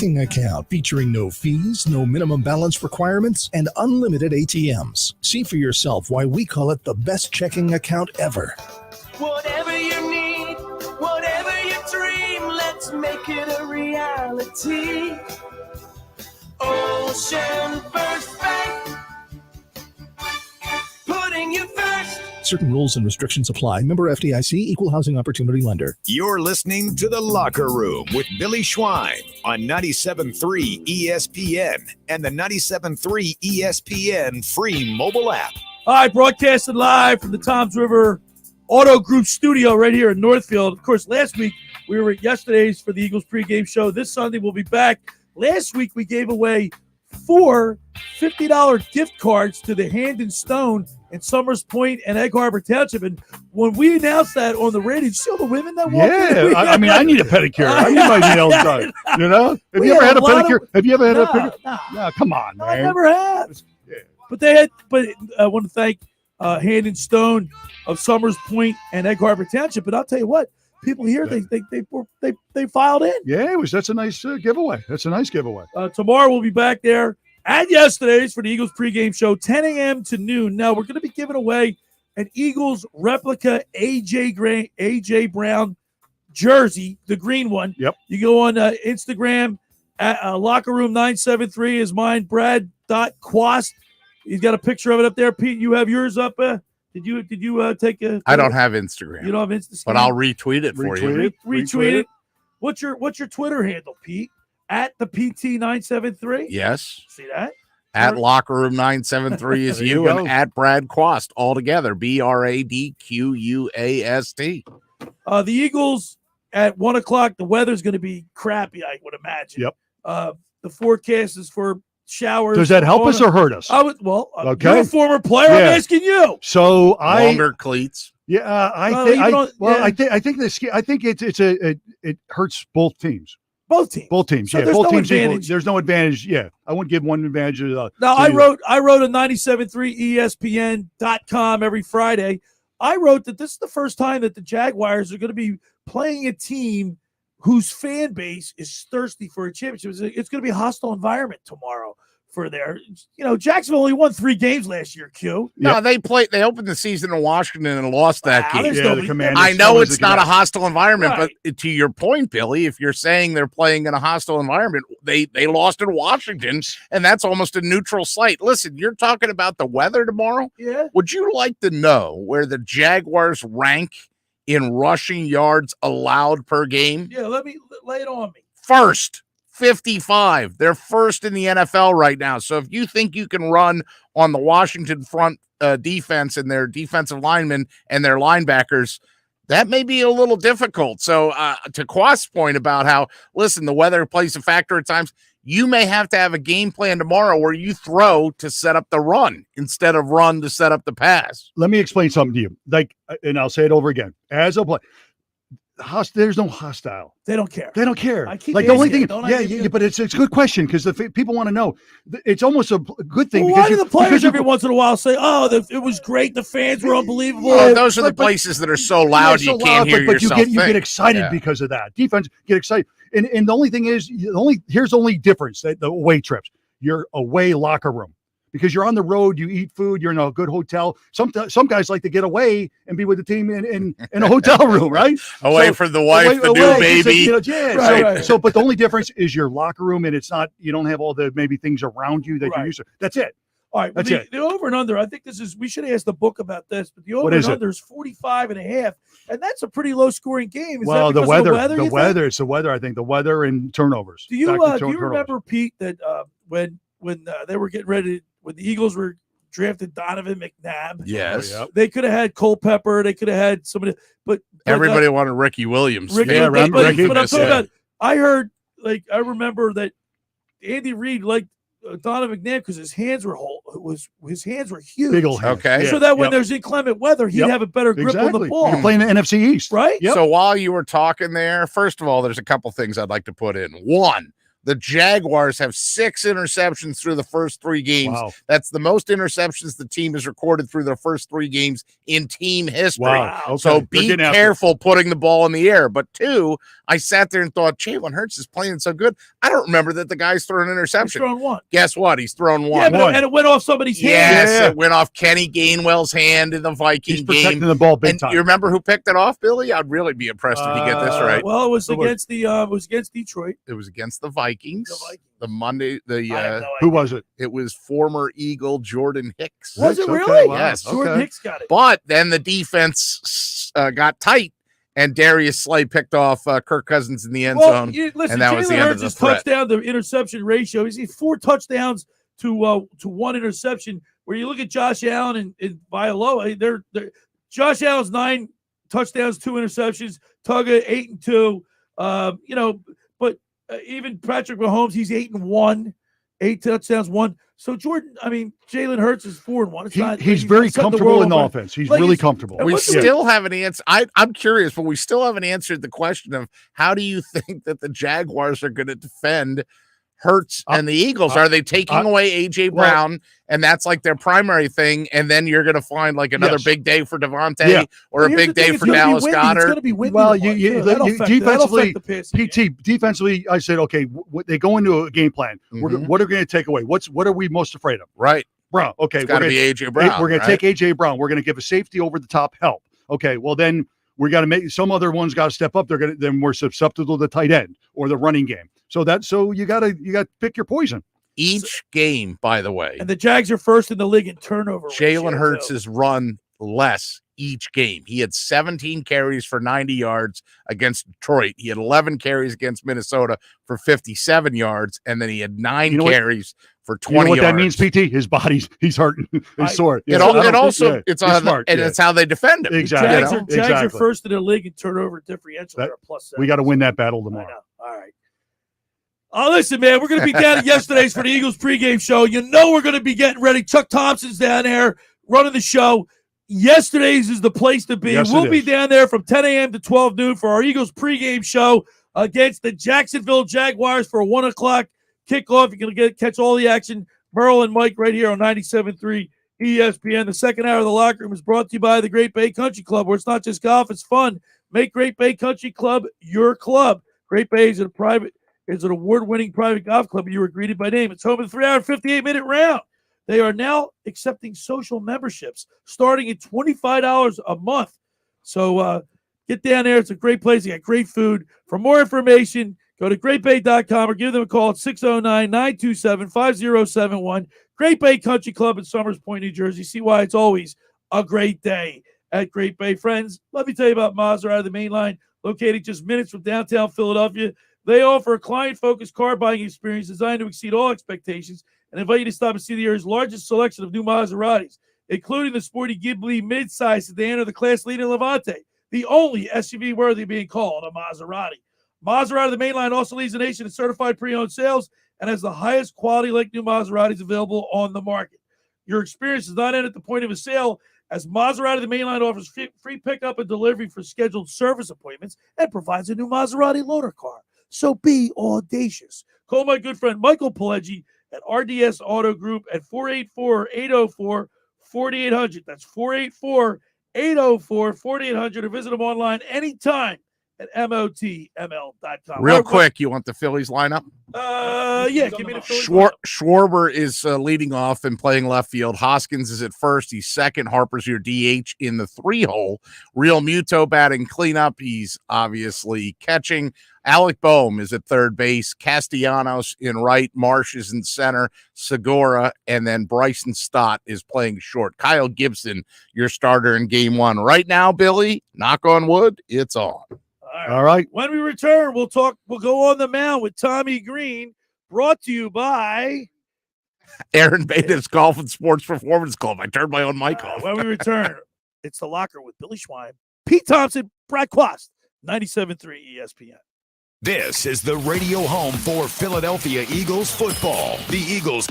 checking account featuring no fees, no minimum balance requirements, and unlimited ATMs. See for yourself why we call it the best checking account ever. Whatever you need, whatever you dream, let's make it a reality. Ocean First Bank, putting you first. Certain rules and restrictions apply. Member FDIC, Equal Housing Opportunity Lender. You're listening to The Locker Room with Billy Schweim on 97.3 ESPN and the 97.3 ESPN free mobile app. All right, broadcasting live from the Toms River Auto Group studio right here in Northfield. Of course, last week we were at yesterday's for the Eagles pregame show. This Sunday we'll be back. Last week we gave away 4 $50 gift cards to the Hand and Stone in Summers Point and Egg Harbor Township. And when we announced that on the radio, did you see all the women that walked in? Yeah, I mean, I need a pedicure. I need my nails done. You know? Have you ever had a pedicure? Have you ever had a pedicure? No, come on, man. I never have. But they had. But I want to thank Hand and Stone of Summers Point and Egg Harbor Township. But I'll tell you what, people here they filed in. Yeah, that's a nice giveaway. That's a nice giveaway. Tomorrow we'll be back there at yesterday's for the Eagles pregame show, 10 a.m. to noon. Now we're going to be giving away an Eagles replica AJ Brown jersey, the green one. Yep. You go on Instagram at Locker Room 973 is mine, Brad.Quast. He's got a picture of it up there. Pete, you have yours up. Did you take a? I don't have Instagram. You don't have Instagram, but I'll retweet it for you. Retweet it. What's your Twitter handle, Pete? At the PT973. Yes. See that? At Locker Room 973 is you, and at Brad Quast all together. BradQuast. The Eagles at 1:00. The weather's going to be crappy, I would imagine. Yep. The forecast is for showers. Does that help us or hurt us? You're a former player. Yeah. I'm asking you. So longer cleats. Yeah, I think it hurts both teams. Both teams. Both teams. So yeah, there's both no teams. advantage. There's no advantage. Yeah, I wouldn't give one advantage to the other. Now I wrote a 97.3 ESPN.com every Friday. I wrote that this is the first time that the Jaguars are going to be playing a team whose fan base is thirsty for a championship. It's going to be a hostile environment tomorrow for their, Jacksonville only won 3 games last year, Q. No, they opened the season in Washington and lost that game. The Commanders. I know it's not a hostile environment, but to your point, Billy, if you're saying they're playing in a hostile environment, they lost in Washington, and that's almost a neutral site. Listen, you're talking about the weather tomorrow? Yeah. Would you like to know where the Jaguars rank in rushing yards allowed per game? Yeah, let me lay it on me. First. 55. They're first in the NFL right now. So if you think you can run on the Washington front defense and their defensive linemen and their linebackers, that may be a little difficult. So to Quast's point about how, listen, the weather plays a factor at times, you may have to have a game plan tomorrow where you throw to set up the run instead of run to set up the pass. Let me explain something to you. And I'll say it over again. As a play, there's no hostile. They don't care. They don't care. I keep the only thing, yeah, but it's a good question because people want to know. It's almost a good thing. Well, why do the players every once in a while say, it was great, the fans were unbelievable? Oh, those are the places that are so loud you can't hear yourself. But you get excited because of that. Defense get excited, and the only thing is, here's the only difference: the away trips. Your away locker room. Because you're on the road, you eat food, you're in a good hotel. Some guys like to get away and be with the team in a hotel room, right? Away from the wife, the new baby. So, but the only difference is your locker room, and it's not, you don't have all the maybe things around you that you're used to. That's it. All right. That's it. The over and under, I think we should ask the book about this, but the over and under is 45.5, and that's a pretty low scoring game. Is that the weather, it's the weather, I think the weather and turnovers. Do you remember, Pete, that when they were getting ready when the Eagles were drafted Donovan McNabb? Yes. They could have had Culpepper. They could have had somebody, but everybody wanted Ricky Williams. Ricky. But I'm talking about, I remember that Andy Reid liked Donovan McNabb because his hands were huge. Big old hands. Okay. So that when there's inclement weather, he'd have a better grip on the ball. You're playing the NFC East. Right? So while you were talking there, first of all, there's a couple things I'd like to put in. One, The Jaguars have 6 interceptions through the first 3 games. Wow. That's the most interceptions the team has recorded through their first 3 games in team history. Wow. Okay. So They're be getting after careful putting the ball in the air. But 2, I sat there and thought, Jalen Hurts is playing so good. I don't remember that the guy's thrown an interception. He's thrown 1. Guess what? He's thrown 1. Yeah, but and it went off somebody's hand. Yes, it went off Kenny Gainwell's hand in the Viking He's game. protecting the ball big And time. you remember who picked it off, Billy? I'd really be impressed if you get this right. Well, it was against Detroit. It was against the Vikings. Who was it? It was former Eagle Jordan Hicks. Was it really? Wow. Yes. Jordan Hicks got it. But then the defense got tight, and Darius Slay picked off Kirk Cousins in the end zone. Listen, and that was the Jalen end of Hurts' the threat. touchdown to interception ratio. He's 4 touchdowns to 1 interception. Where you look at Josh Allen and Vailoa, they're Josh Allen's 9 touchdowns, 2 interceptions. Tugga 8 and 2. But even Patrick Mahomes, he's 8 and 1, 8 touchdowns, 1. So Jalen Hurts is 4 and 1. He's very comfortable in the offense. He's really comfortable. We still haven't answered. I'm curious, but we still haven't answered the question of how do you think that the Jaguars are going to defend Hurts and the Eagles? Are they taking away A.J. Brown, and that's like their primary thing, and then you're going to find like another big day for Devontae or a big day for Dallas Goedert? Well, defensively, defensively, I said, okay, they go into a game plan. What are we going to take away? What are we most afraid of? Right. Brown. Okay. It's got to be A.J. Brown. We're going to take A.J. Brown. We're going to give a safety over the top help. Okay. Well, then we got to make some other ones got to step up. Then we're susceptible to the tight end or the running game. So you got to pick your poison. Each game, by the way. And the Jags are first in the league in turnover. Jalen Hurts has run less each game. He had 17 carries for 90 yards against Detroit. He had 11 carries against Minnesota for 57 yards. And then he had 9 carries for 20 yards. You know what that means, PT? His body's, he's hurting. He's sore. It's how they defend him. Exactly. Jags are first in the league in turnover differential. They're a +7. We got to win that battle tomorrow. All right. Oh, listen, man, we're going to be down at yesterday's for the Eagles pregame show. You know we're going to be getting ready. Chuck Thompson's down there running the show. Yesterday's is the place to be. Yes, we'll be down there from 10 a.m. to 12 noon for our Eagles pregame show against the Jacksonville Jaguars for a 1 o'clock kickoff. You're going to catch all the action. Merle and Mike right here on 97.3 ESPN. The second hour of the locker room is brought to you by the Great Bay Country Club, where it's not just golf, it's fun. Make Great Bay Country Club your club. Great Bay is an award-winning private golf club, and you were greeted by name. It's home of the 3-hour, 58-minute round. They are now accepting social memberships starting at $25 a month. So get down there. It's a great place. They got great food. For more information, go to greatbay.com or give them a call at 609-927-5071. Great Bay Country Club in Summers Point, New Jersey. See why it's always a great day at Great Bay. Friends, let me tell you about Maserati of the Main Line, located just minutes from downtown Philadelphia. They offer a client-focused car buying experience designed to exceed all expectations and invite you to stop and see the area's largest selection of new Maseratis, including the sporty Ghibli midsize sedan or the class-leading Levante, the only SUV worthy of being called a Maserati. Maserati, the Main Line, also leads the nation in certified pre-owned sales and has the highest quality like new Maseratis available on the market. Your experience does not end at the point of a sale, as Maserati, the Main Line, offers free pickup and delivery for scheduled service appointments and provides a new Maserati loaner car. So be audacious. Call my good friend Michael Pileggi at RDS Auto Group at 484-804-4800. That's 484-804-4800. Or visit him online anytime at MOTML.com. Real quick, you want the Phillies lineup? Yeah, give me the Phillies. Schwarber is leading off and playing left field. Hoskins is at first. He's second. Harper's your DH in the 3-hole. Real Muto batting cleanup. He's obviously catching. Alec Boehm is at third base. Castellanos in right. Marsh is in center. Segura, and then Bryson Stott is playing short. Kyle Gibson, your starter in game 1. Right now, Billy, knock on wood, it's on. All right. When we return, we'll go on the mound with Tommy Greene, brought to you by Aaron Bada's Golf and Sports Performance Club. I turned my own mic off. When we return, it's the locker with Billy Schweim, Pete Thompson, Brad Quast, 97.3 ESPN. This is the radio home for Philadelphia Eagles football. The Eagles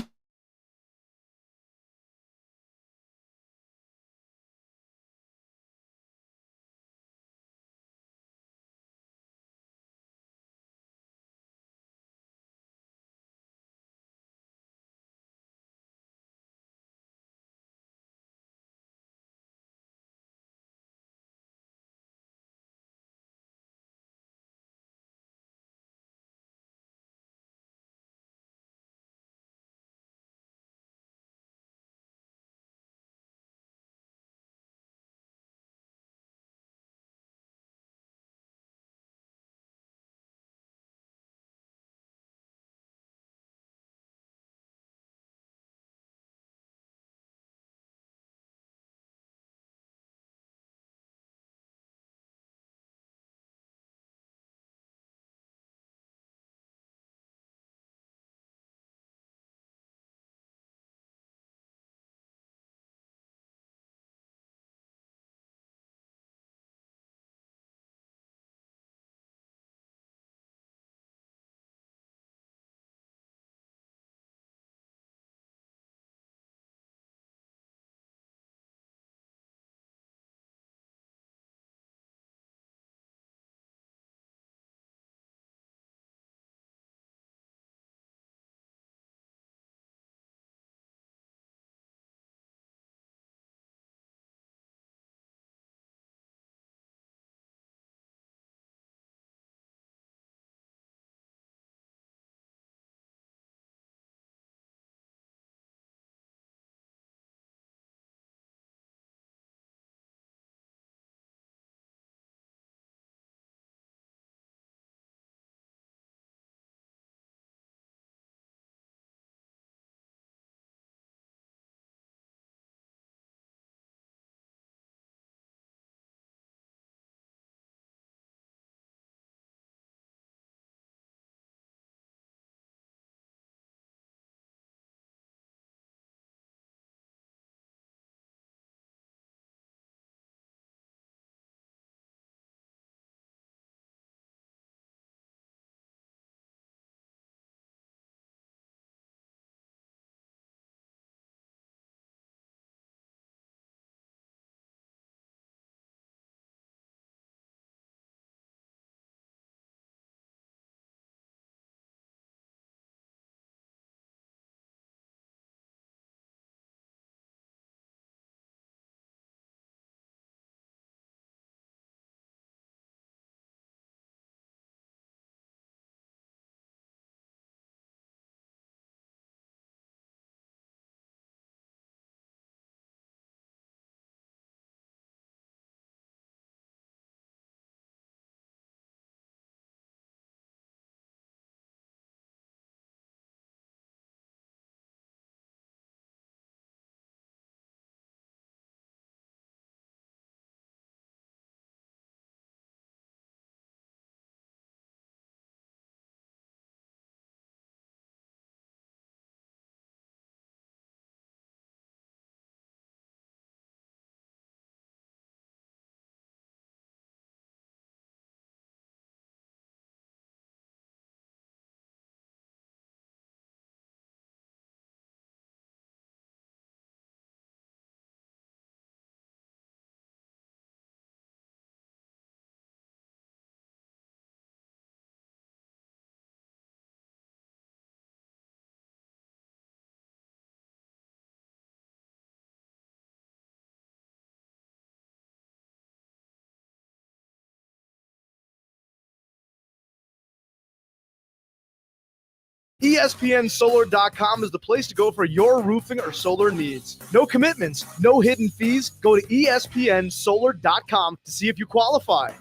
ESPNSolar.com is the place to go for your roofing or solar needs. No commitments, no hidden fees. Go to ESPNSolar.com to see if you qualify.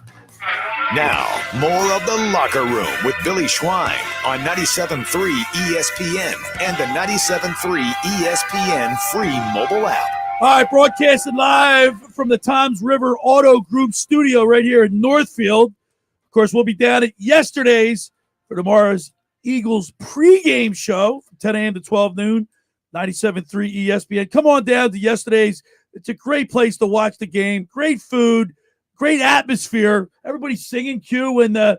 Now, more of The Locker Room with Billy Schweim on 97.3 ESPN and the 97.3 ESPN free mobile app. All right, broadcasting live from the Toms River Auto Group studio right here in Northfield. Of course, we'll be down at yesterday's for tomorrow's Eagles pregame show from 10 a.m. to 12 noon, 97.3 ESPN. Come on down to yesterday's. It's a great place to watch the game. Great food, great atmosphere. Everybody's singing Q when they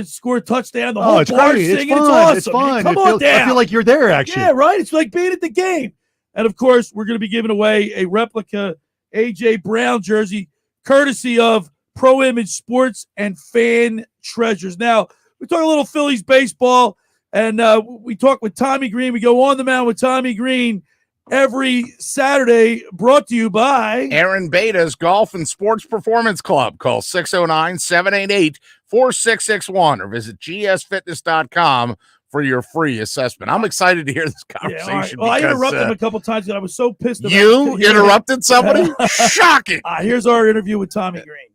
score a touchdown. The whole it's bar great. singing. It's fun. It's awesome. It's fun. Come on down. I feel like you're there, actually. Yeah, right? It's like being at the game. And, of course, we're going to be giving away a replica A.J. Brown jersey courtesy of Pro Image Sports and Fan Treasures. Now, we talk a little Phillies baseball, and we talk with Tommy Greene. We go on the mound with Tommy Greene every Saturday, brought to you by Aaron Bada's Golf and Sports Performance Club. Call 609-788-4661 or visit gsfitness.com for your free assessment. I'm excited to hear this conversation. Yeah, right. Well, I interrupted him a couple times, and I was so pissed about You interrupted somebody? Shocking. Here's our interview with Tommy Greene.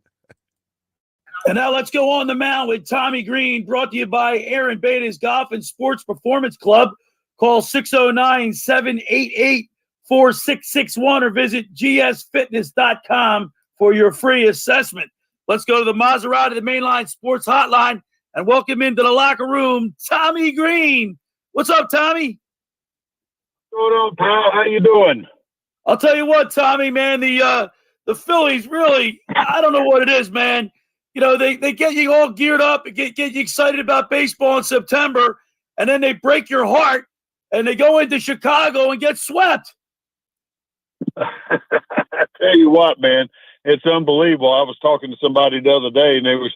And now let's go on the mound with Tommy Greene, brought to you by Aaron Bada's Golf and Sports Performance Club. Call 609-788-4661 or visit gsfitness.com for your free assessment. Let's go to the Maserati, the Mainline Sports Hotline, and welcome into the locker room, Tommy Greene. What's up, Tommy? What's going on, pal? How you doing? I'll tell you what, Tommy, man, the Phillies really, I don't know what it is, man. You know, they get you all geared up and get you excited about baseball in September, and then they break your heart, and they go into Chicago and get swept. I tell you what, man, it's unbelievable. I was talking to somebody the other day, and they were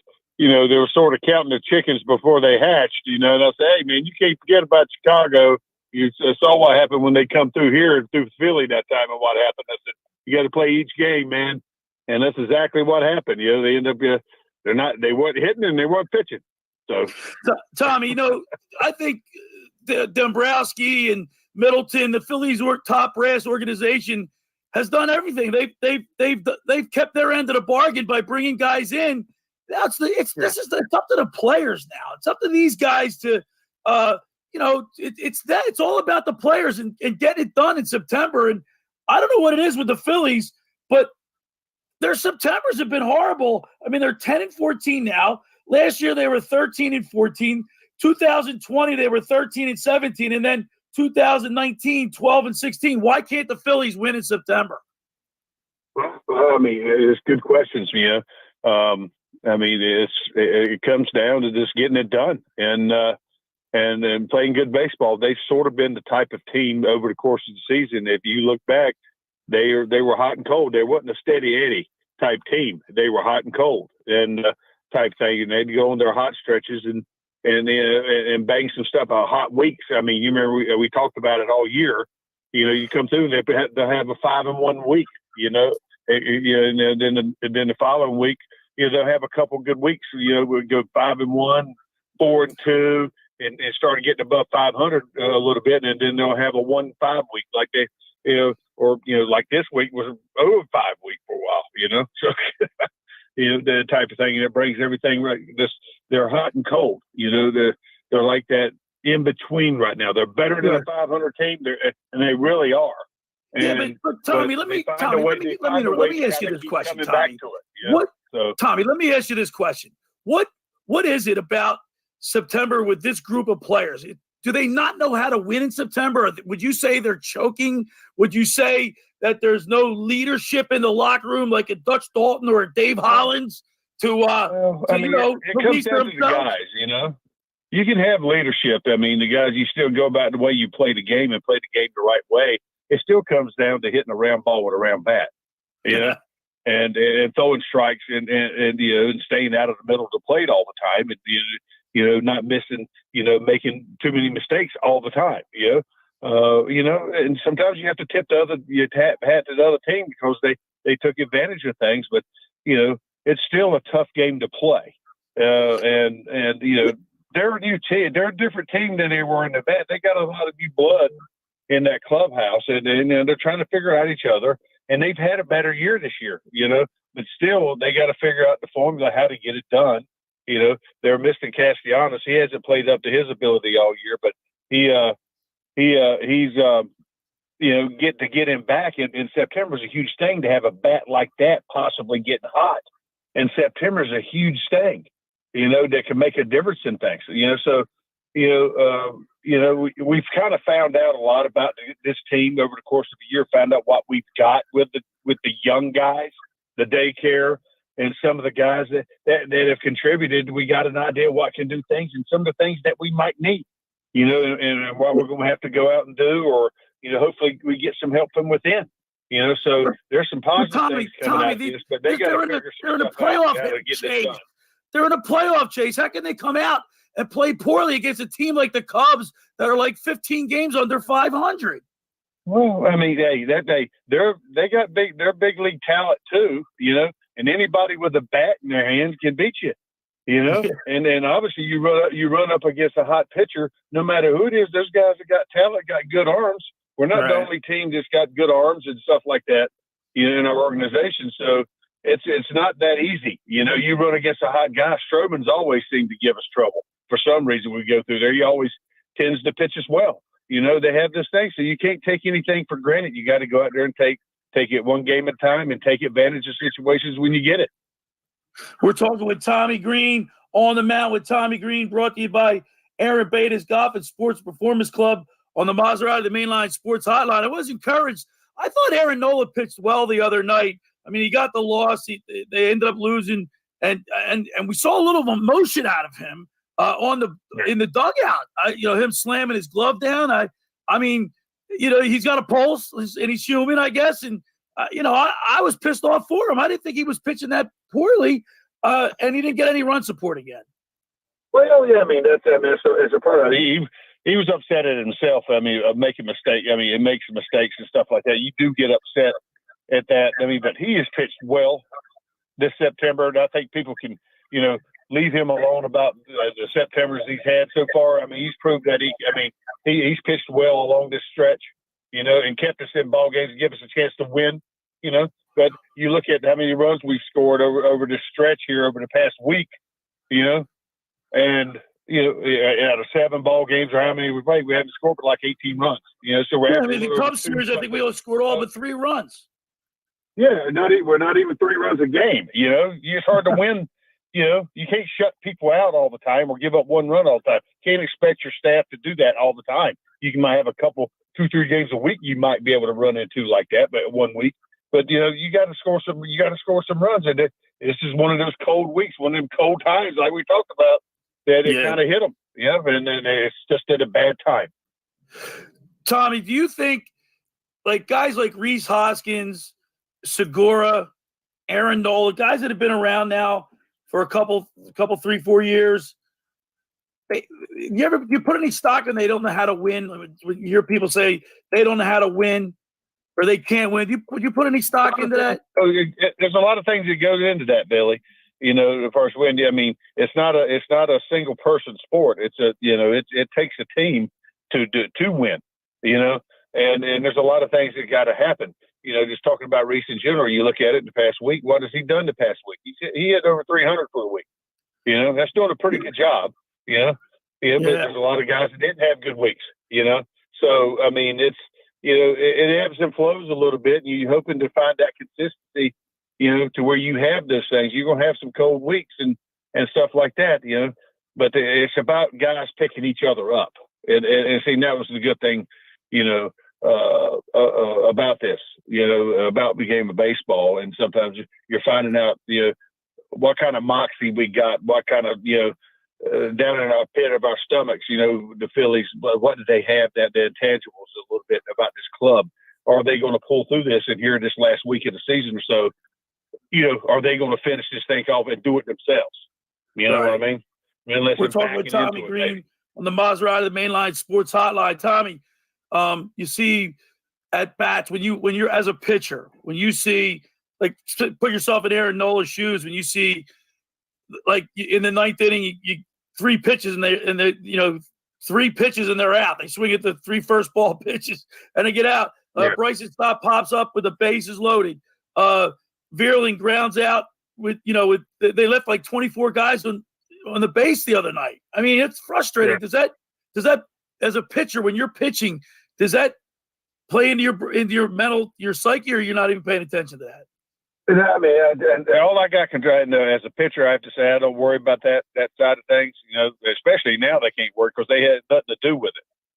sort of counting the chickens before they hatched, and I said, hey, man, you can't forget about Chicago. You saw what happened when they come through here, through Philly that time, and what happened. I said, you got to play each game, man. And that's exactly what happened. They end up, they weren't hitting and they weren't pitching. So, Tommy, I think Dombrowski and Middleton, the Phillies top brass organization, has done everything. They've kept their end of the bargain by bringing guys in. It's up to the players now. It's up to these guys to, it's all about the players and getting it done in September. And I don't know what it is with the Phillies, but their Septembers have been horrible. I mean, they're 10-14 now. Last year they were 13-14. 2020 they were 13-17, and then 2019 12-16. Why can't the Phillies win in September? Well, I mean, it's good questions, I mean, it comes down to just getting it done and playing good baseball. They've sort of been the type of team over the course of the season. If you look back, they were hot and cold. They wasn't a steady Eddie type team. They were hot and cold and type thing. And they'd go on their hot stretches and bang some stuff out. Hot weeks. I mean, you remember we talked about it all year. You come through and they'll have a 5-1 week. And then the following week, they'll have a couple good weeks. We'll go 5-1, 4-2, and start getting above 500 a little bit, and then they'll have a 1-5 week like they, like this week was over 5 week for a while. So the type of thing, and it brings everything right. They're hot and cold. They're like that in between right now. They're better than a 500 team, and they really are. And, but Tommy, let me ask you this question, Tommy. Tommy, let me ask you this question. What is it about September with this group of players? Do they not know how to win in September? Or would you say they're choking? Would you say that there's no leadership in the locker room like a Dutch Dalton or a Dave Hollins it comes down to the guys, You can have leadership. I mean, the guys, you still go about the way you play the game and play the game the right way. It still comes down to hitting a round ball with a round bat, and throwing strikes and staying out of the middle of the plate all the time, and not missing, making too many mistakes all the time, and sometimes you have to tip hat to the other team because they took advantage of things, but it's still a tough game to play, and they're a new team. They're a different team than they were in the bat. They got a lot of new blood in that clubhouse, and they're trying to figure out each other. And they've had a better year this year, but still they got to figure out the formula, how to get it done. They're missing Castellanos. He hasn't played up to his ability all year, but he's get him back in September is a huge thing to have a bat like that possibly getting hot. And September is a huge thing, that can make a difference in things. So we've kind of found out a lot about this team over the course of the year. Found out what we've got with the young guys, the daycare, and some of the guys that have contributed. We got an idea what can do things and some of the things that we might need, and what we're going to have to go out and do, or hopefully we get some help from within. So there's some positive things coming out of this, but they got to figure some stuff out to get this done. They're in a playoff chase. How can they come out and play poorly against a team like the Cubs that are like 15 games under 500? Well, I mean, they're big league talent too, and anybody with a bat in their hands can beat you, and then obviously you run up against a hot pitcher, no matter who it is. Those guys that got talent got good arms. We're not the only team that's got good arms and stuff like that, in our organization. So it's not that easy. You run against a hot guy. Stroman's always seemed to give us trouble. For some reason, we go through there. He always tends to pitch us well. They have this thing, so you can't take anything for granted. You got to go out there and take it one game at a time and take advantage of situations when you get it. We're talking with Tommy Greene, On the Mound with Tommy Greene, brought to you by Aaron Bada's Golf and Sports Performance Club on the Maserati, the Mainline Sports Hotline. I was encouraged. I thought Aaron Nola pitched well the other night. I mean, he got the loss. They ended up losing, and we saw a little emotion out of him in the dugout. Him slamming his glove down. I mean, he's got a pulse, and he's human, I guess. And I was pissed off for him. I didn't think he was pitching that poorly, and he didn't get any run support again. Well, yeah, I mean, it's a part of it. He was upset at himself. I mean, of making mistakes. I mean, it makes mistakes and stuff like that. You do get upset at that. I mean, but he has pitched well this September, and I think people can, leave him alone about the Septembers he's had so far. I mean, he's proved that he's pitched well along this stretch, and kept us in ball games and give us a chance to win, But you look at how many runs we've scored over this stretch here over the past week, and out of 7 ball games or how many we played, we haven't scored but like 18 runs. So we're the Cubs series, I think we only scored all but 3 runs. Yeah, we're not even 3 runs a game. It's hard to win. You can't shut people out all the time or give up 1 run all the time. Can't expect your staff to do that all the time. You might have 2-3 games a week you might be able to run into like that, but 1 week. But you got to score some. You got to score some runs, and this is one of those cold weeks, one of them cold times like we talked about. That it kind of hit them, and then it's just at a bad time. Tommy, do you think like guys like Rhys Hoskins, Segura, Aaron Nola, guys that have been around now for a couple 3-4 years, you put any stock in they don't know how to win? When you hear people say they don't know how to win or they can't win, would you put any stock into that? There's a lot of things that goes into that, Billy. The first win. I mean, it's not a single person sport. It's it takes a team to win. And there's a lot of things that got to happen. Just talking about Rhys in general, you look at it in the past week. What has he done the past week? He hit over 300 for the week. That's doing a pretty good job. But there's a lot of guys that didn't have good weeks. So I mean, it's it ebbs and flows a little bit, and you're hoping to find that consistency. To where you have those things. You're going to have some cold weeks and stuff like that, but it's about guys picking each other up. And see, that was the good thing, about this, about the game of baseball. And sometimes you're finding out, what kind of moxie we got, what kind of, down in our pit of our stomachs, the Phillies, what do they have that the intangibles a little bit about this club? Are they going to pull through this and here this last week of the season or so? Are they going to finish this thing off and do it themselves? You know what I mean? We're talking with Tommy Greene on the Maserati, the Mainline Sports Hotline. Tommy, you see at bats when you're as a pitcher, when you see put yourself in Aaron Nola's shoes, when you see in the 9th inning, 3 pitches and they you know 3 pitches and they're out. They swing at the 3 first ball pitches and they get out. Bryson Stott pops up with the bases loaded. Vierling grounds out with they left like 24 guys on the base the other night. I mean, it's frustrating. Yeah. Does that as a pitcher when you're pitching, does that play into your mental, your psyche, or you're not even paying attention to that? I mean, and all I got as a pitcher, I have to say I don't worry about that side of things. Especially now they can't work because they had nothing to do with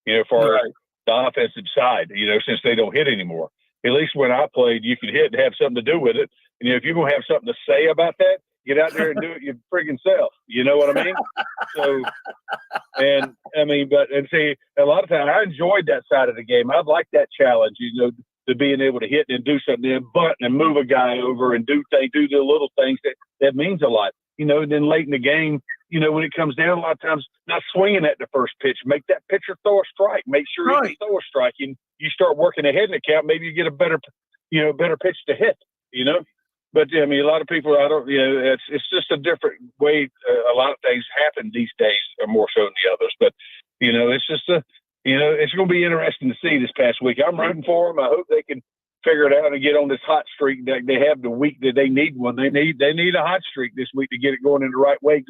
it. For the offensive side, since they don't hit anymore. At least when I played, you could hit and have something to do with it. And if you're gonna have something to say about that, get out there and do it your friggin' self. You know what I mean? So, and see, a lot of times I enjoyed that side of the game. I like that challenge, to being able to hit and do something, and bunt and move a guy over and do the little things that means a lot. And then late in the game, when it comes down, a lot of times not swinging at the first pitch, make that pitcher throw a strike, make sure he can throw a strike, and you start working ahead in the count. Maybe you get a better pitch to hit. But I mean, a lot of people, it's just a different way. A lot of things happen these days, or more so than the others. But it's just it's going to be interesting to see this past week. I'm rooting for them. I hope they can figure it out and get on this hot streak that they have the week that they need one. They need a hot streak this week to get it going in the right way.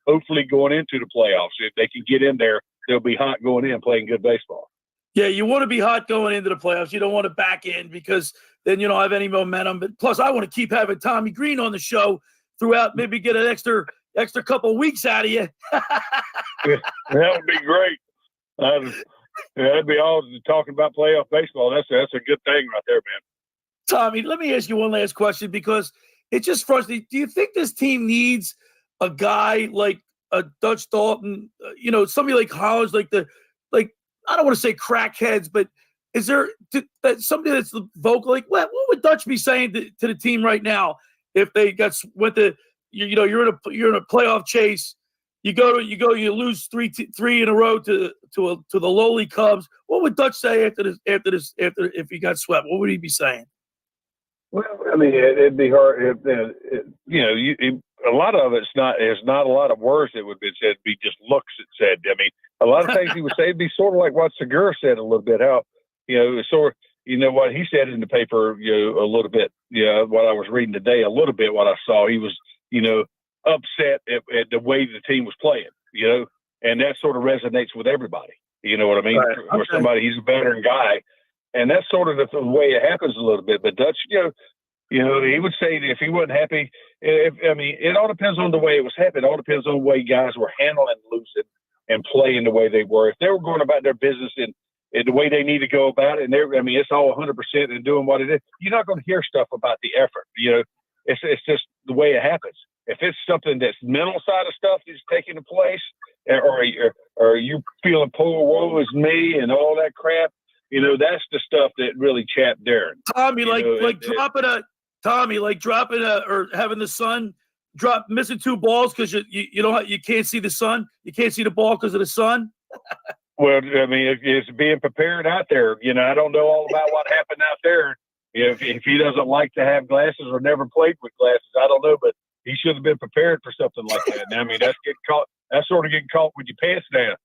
Hopefully going into the playoffs. If they can get in there, they'll be hot going in playing good baseball. Yeah, you want to be hot going into the playoffs. You don't want to back in because then you don't have any momentum. But plus, I want to keep having Tommy Greene on the show throughout. Maybe get an extra couple of weeks out of you. That would be great. That'd be all talking about playoff baseball. That's a good thing right there, man. Tommy, let me ask you one last question because it just frustrates. Do you think this team needs a guy like a Dutch Dalton? Somebody like Hollins, I don't want to say crackheads, but is there somebody that's vocal? Like, what would Dutch be saying to the team right now if they you're in a playoff chase, you lose three in a row to the lowly Cubs? What would Dutch say after if he got swept? What would he be saying? Well, I mean, it'd be hard. A lot of it's not a lot of words that would be said. It'd be just looks that said. I mean, a lot of things he would say would be sort of like what Segura said a little bit. How what he said in the paper, a little bit. What I was reading today, a little bit what I saw. He was, upset at the way the team was playing. And that sort of resonates with everybody. You know what I mean? Right. For somebody, he's a veteran guy, and that's sort of the way it happens a little bit. But Dutch, he would say that if he wasn't happy, it all depends on the way it was happening. It all depends on the way guys were handling losing and playing the way they were. If they were going about their business in the way they need to go about it, and it's all 100% and doing what it is, you're not going to hear stuff about the effort. It's just the way it happens. If it's something that's mental side of stuff that's taking place, or you feeling poor, woe is me, and all that crap, that's the stuff that really chapped Darren. Tommy, dropping or having the sun missing 2 balls because you can't see the sun, you can't see the ball because of the sun. Well, I mean, it's being prepared out there. I don't know all about what happened out there. If he doesn't like to have glasses or never played with glasses, I don't know, but he should have been prepared for something like that. And, that's getting caught. That's sort of getting caught with your pants down.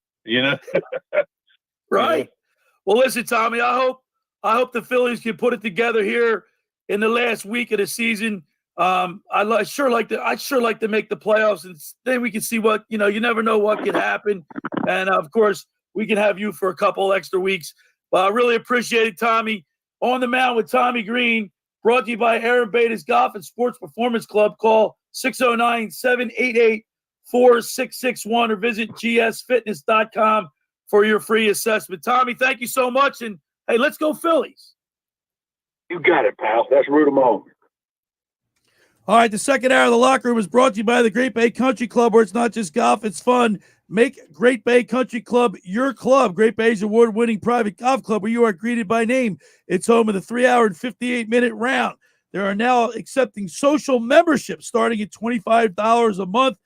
Right. Well, listen, Tommy. I hope the Phillies can put it together here in the last week of the season. I'd sure like to make the playoffs, and then we can see what you never know what could happen. And of course, we can have you for a couple extra weeks. But I really appreciate it, Tommy. On the Mound with Tommy Greene, brought to you by Aaron Bada's Golf and Sports Performance Club. Call 609-788-4661 or visit gsfitness.com for your free assessment. Tommy, thank you so much. And hey, let's go Phillies. You got it, pal. Let's root them on. All right, the second hour of the Locker Room is brought to you by the Great Bay Country Club, where it's not just golf, it's fun. Make Great Bay Country Club your club. Great Bay's award-winning private golf club where you are greeted by name. It's home of the 3-hour and 58-minute round. They are now accepting social memberships starting at $25 a month.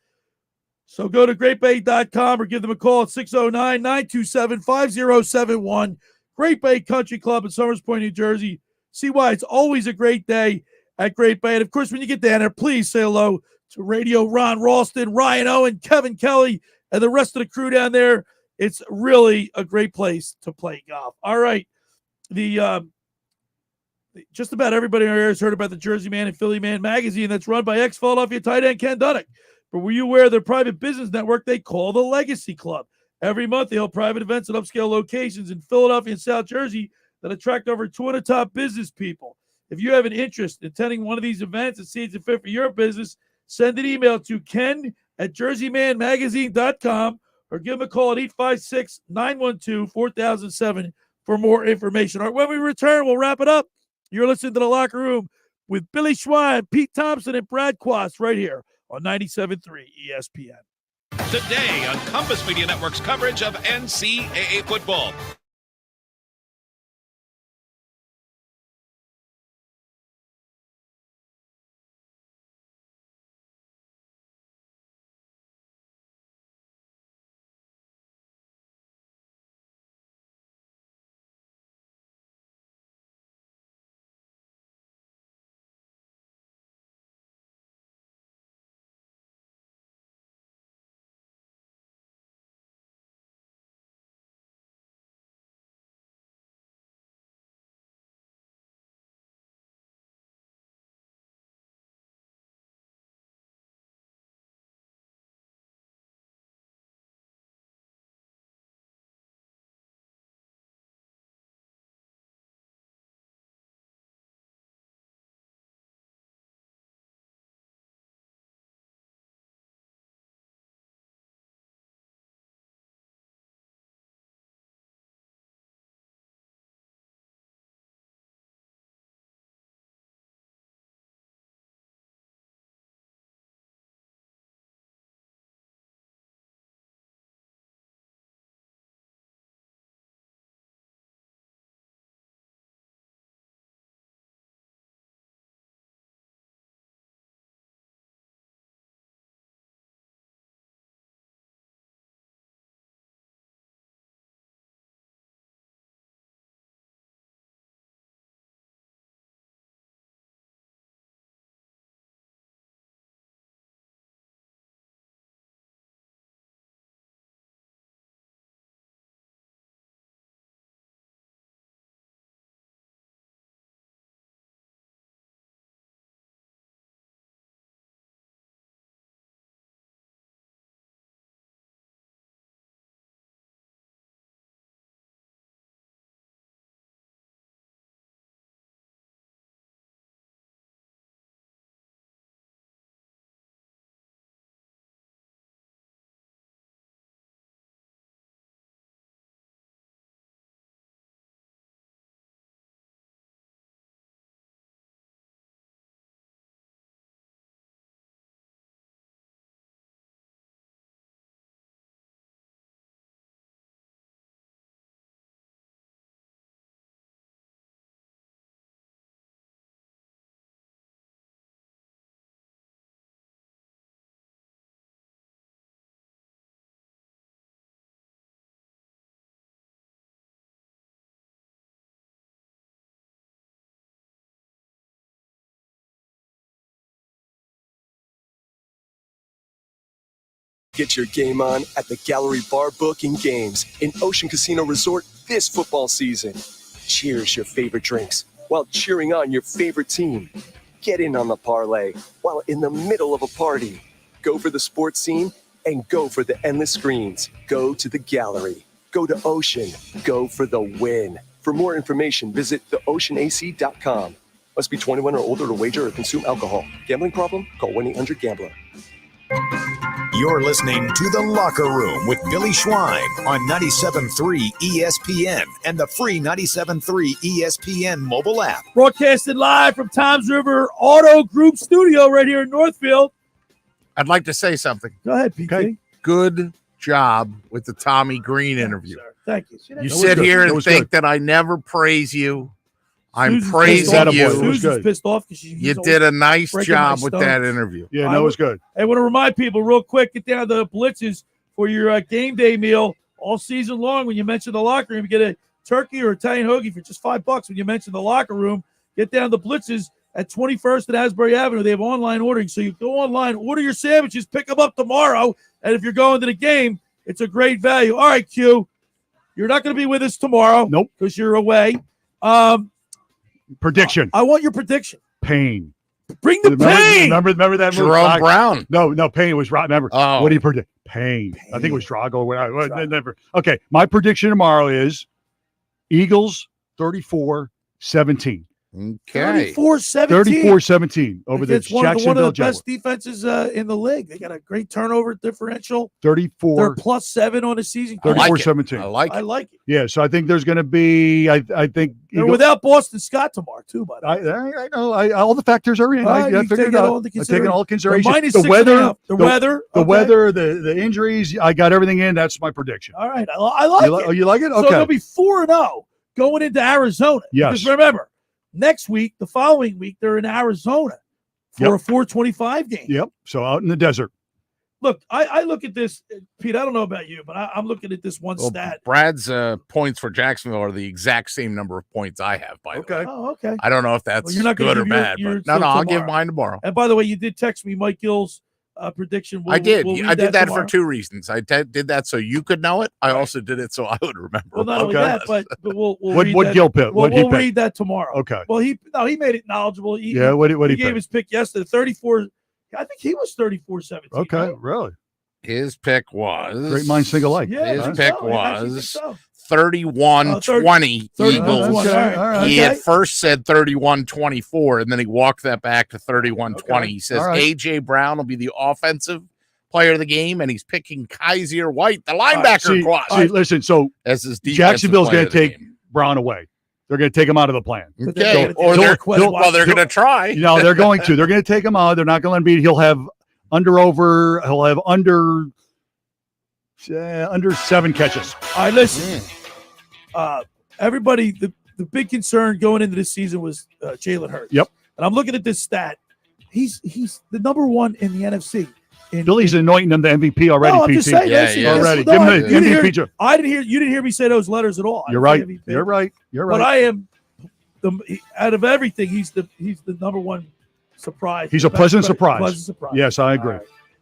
So go to greatbay.com or give them a call at 609-927-5071. Great Bay Country Club in Somers Point, New Jersey. See why it's always a great day at Great Bay. And, of course, when you get down there, please say hello to Radio Ron Ralston, Ryan Owen, Kevin Kelly, and the rest of the crew down there. It's really a great place to play golf. All right. Just about everybody in our area has heard about the Jersey Man and Philly Man magazine that's run by ex-Philadelphia tight end Ken Duddick. But were you aware of their private business network they call the Legacy Club? Every month, they hold private events at upscale locations in Philadelphia and South Jersey that attract over 200 top business people. If you have an interest in attending one of these events and see it's a fit for your business, send an email to ken@jerseymanmagazine.com or give him a call at 856-912-4007 for more information. All right, when we return, we'll wrap it up. You're listening to The Locker Room with Billy Schweim, Pete Thompson, and Brad Quast right here on 97.3 ESPN. Today on Compass Media Network's coverage of NCAA football. Get your game on at the Gallery Bar Booking Games in Ocean Casino Resort this football season. Cheers your favorite drinks while cheering on your favorite team. Get in on the parlay while in the middle of a party. Go for the sports scene and go for the endless screens. Go to the Gallery. Go to Ocean. Go for the win. For more information, visit theoceanac.com. Must be 21 or older to wager or consume alcohol. Gambling problem? Call 1-800-GAMBLER. You're listening to The Locker Room with Billy Schweim on 97.3 ESPN and the free 97.3 ESPN mobile app. Broadcasted live from Toms River Auto Group Studio right here in Northfield. I'd like to say something. Go ahead, PK. Okay. Good job with the Tommy Greene interview. Thank you. You sit here and think that I never praise you. I'm praising you. Susan's pissed off because you did a nice job with that interview. Yeah, that was good. I want to remind people real quick, get down to the Blitzes for your game day meal all season long. When you mention the locker room, you get a turkey or Italian hoagie for just $5 when you mention the locker room. Get down to Blitzes at 21st and Asbury Avenue. They have online ordering. So you go online, order your sandwiches, pick them up tomorrow. And if you're going to the game, it's a great value. All right, Q. You're not going to be with us tomorrow. Nope. Because you're away. Prediction. I want your prediction. Pain. Bring the pain. Remember that movie? Jerome Brown. No, Pain was right. Remember. Oh. What do you predict? Pain. I think it was Drago. Never. Okay, my prediction tomorrow is Eagles 34-17. Okay. 34-17. 34-17 over the One of Jacksonville the Jaguars. best defenses in the league. They got a great turnover differential. 34. They're +7 on the season. 34-17. I like it. I like it. Yeah, so I think there's going to be. I think They're without Boston Scott tomorrow too. By the way, I know. All the factors are in. I figured it out. I'm taking all consideration. The weather, the weather, the injuries. I got everything in. That's my prediction. All right, I like it. Oh, you like it? So Okay. they'll be 4-0 going into Arizona. Yes. Because remember, next week, the following week, they're in Arizona for a 425 game. Yep. So out in the desert. Look, I look at this, Pete. I don't know about you, but I'm looking at this one stat. Brad's points for Jacksonville are the exact same number of points I have, by the way. Oh, okay. I don't know if that's you're not gonna good or give your- bad. your But no, I'll give tomorrow. mine tomorrow. And by the way, you did text me Mike Gill's prediction. I did. We'll read I did that tomorrow. for two reasons. I did that so you could know it. I also did it so I would remember. Well, not only that, but we'll What read that. Gil pick? We'll What'd he pick? read that tomorrow. Okay. Well, he made it knowledgeable. He What he gave pick? his pick yesterday. 34. I think he was 34-17. Okay, right? really. His pick was Great minds think alike. Yeah, his I pick think so. I actually think was so. 31-20 Eagles. All right. He at first said 31-24, and then he walked that back to 31-20. He says All right. A.J. Brown will be the offensive player of the game, and he's picking Kaiser White, the linebacker. See, listen, so as his defensive Jacksonville's player going of to the take Brown away. They're going to take him out of the plan. Okay. Or they're going to try. No, they're going to. They're going to take him out. They're not going to be. He'll have under 7 catches. All right, listen. Everybody, the big concern going into this season was Jalen Hurts. Yep. And I'm looking at this stat. He's the number one in the NFC. Billy's anointing him the MVP already. No, I'm just saying. Already. No, Give him you the didn't MVP. hear, I didn't hear. You didn't hear me say those letters at all. You're right. You're right. You're right. But I am out of everything. He's the number one surprise. He's a pleasant surprise. Pleasant surprise. Yes, I agree.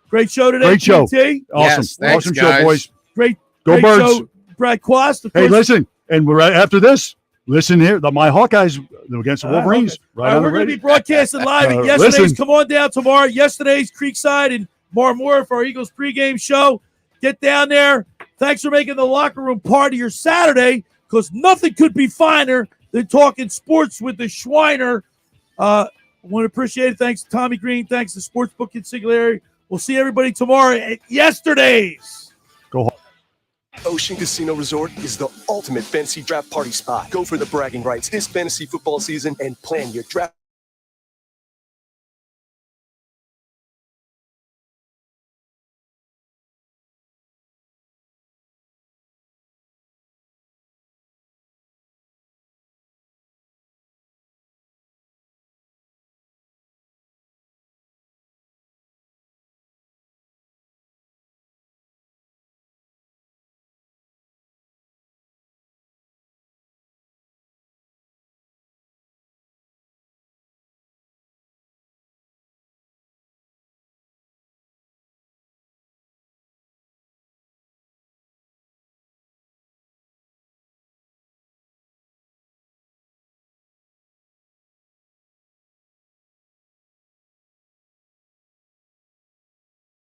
Great show today. Great show. PT. Awesome. Yes, thanks, awesome guys. show, boys. Great Go great Birds. show, Brad Quast. Hey, listen, and we're right after this. Listen here, my Hawkeyes against the Wolverines. All right, we're going to be broadcasting live at yesterday's. Listen. Come on down tomorrow. Yesterday's Creekside and Moore for our Eagles pregame show. Get down there. Thanks for making the locker room part of your Saturday, because nothing could be finer than talking sports with the Schweiner. I want to appreciate it. Thanks to Tommy Greene. Thanks to Sportsbook Consigliere. We'll see everybody tomorrow at yesterday's. Go home. Ocean Casino Resort is the ultimate fantasy draft party spot. Go for the bragging rights this fantasy football season and plan your draft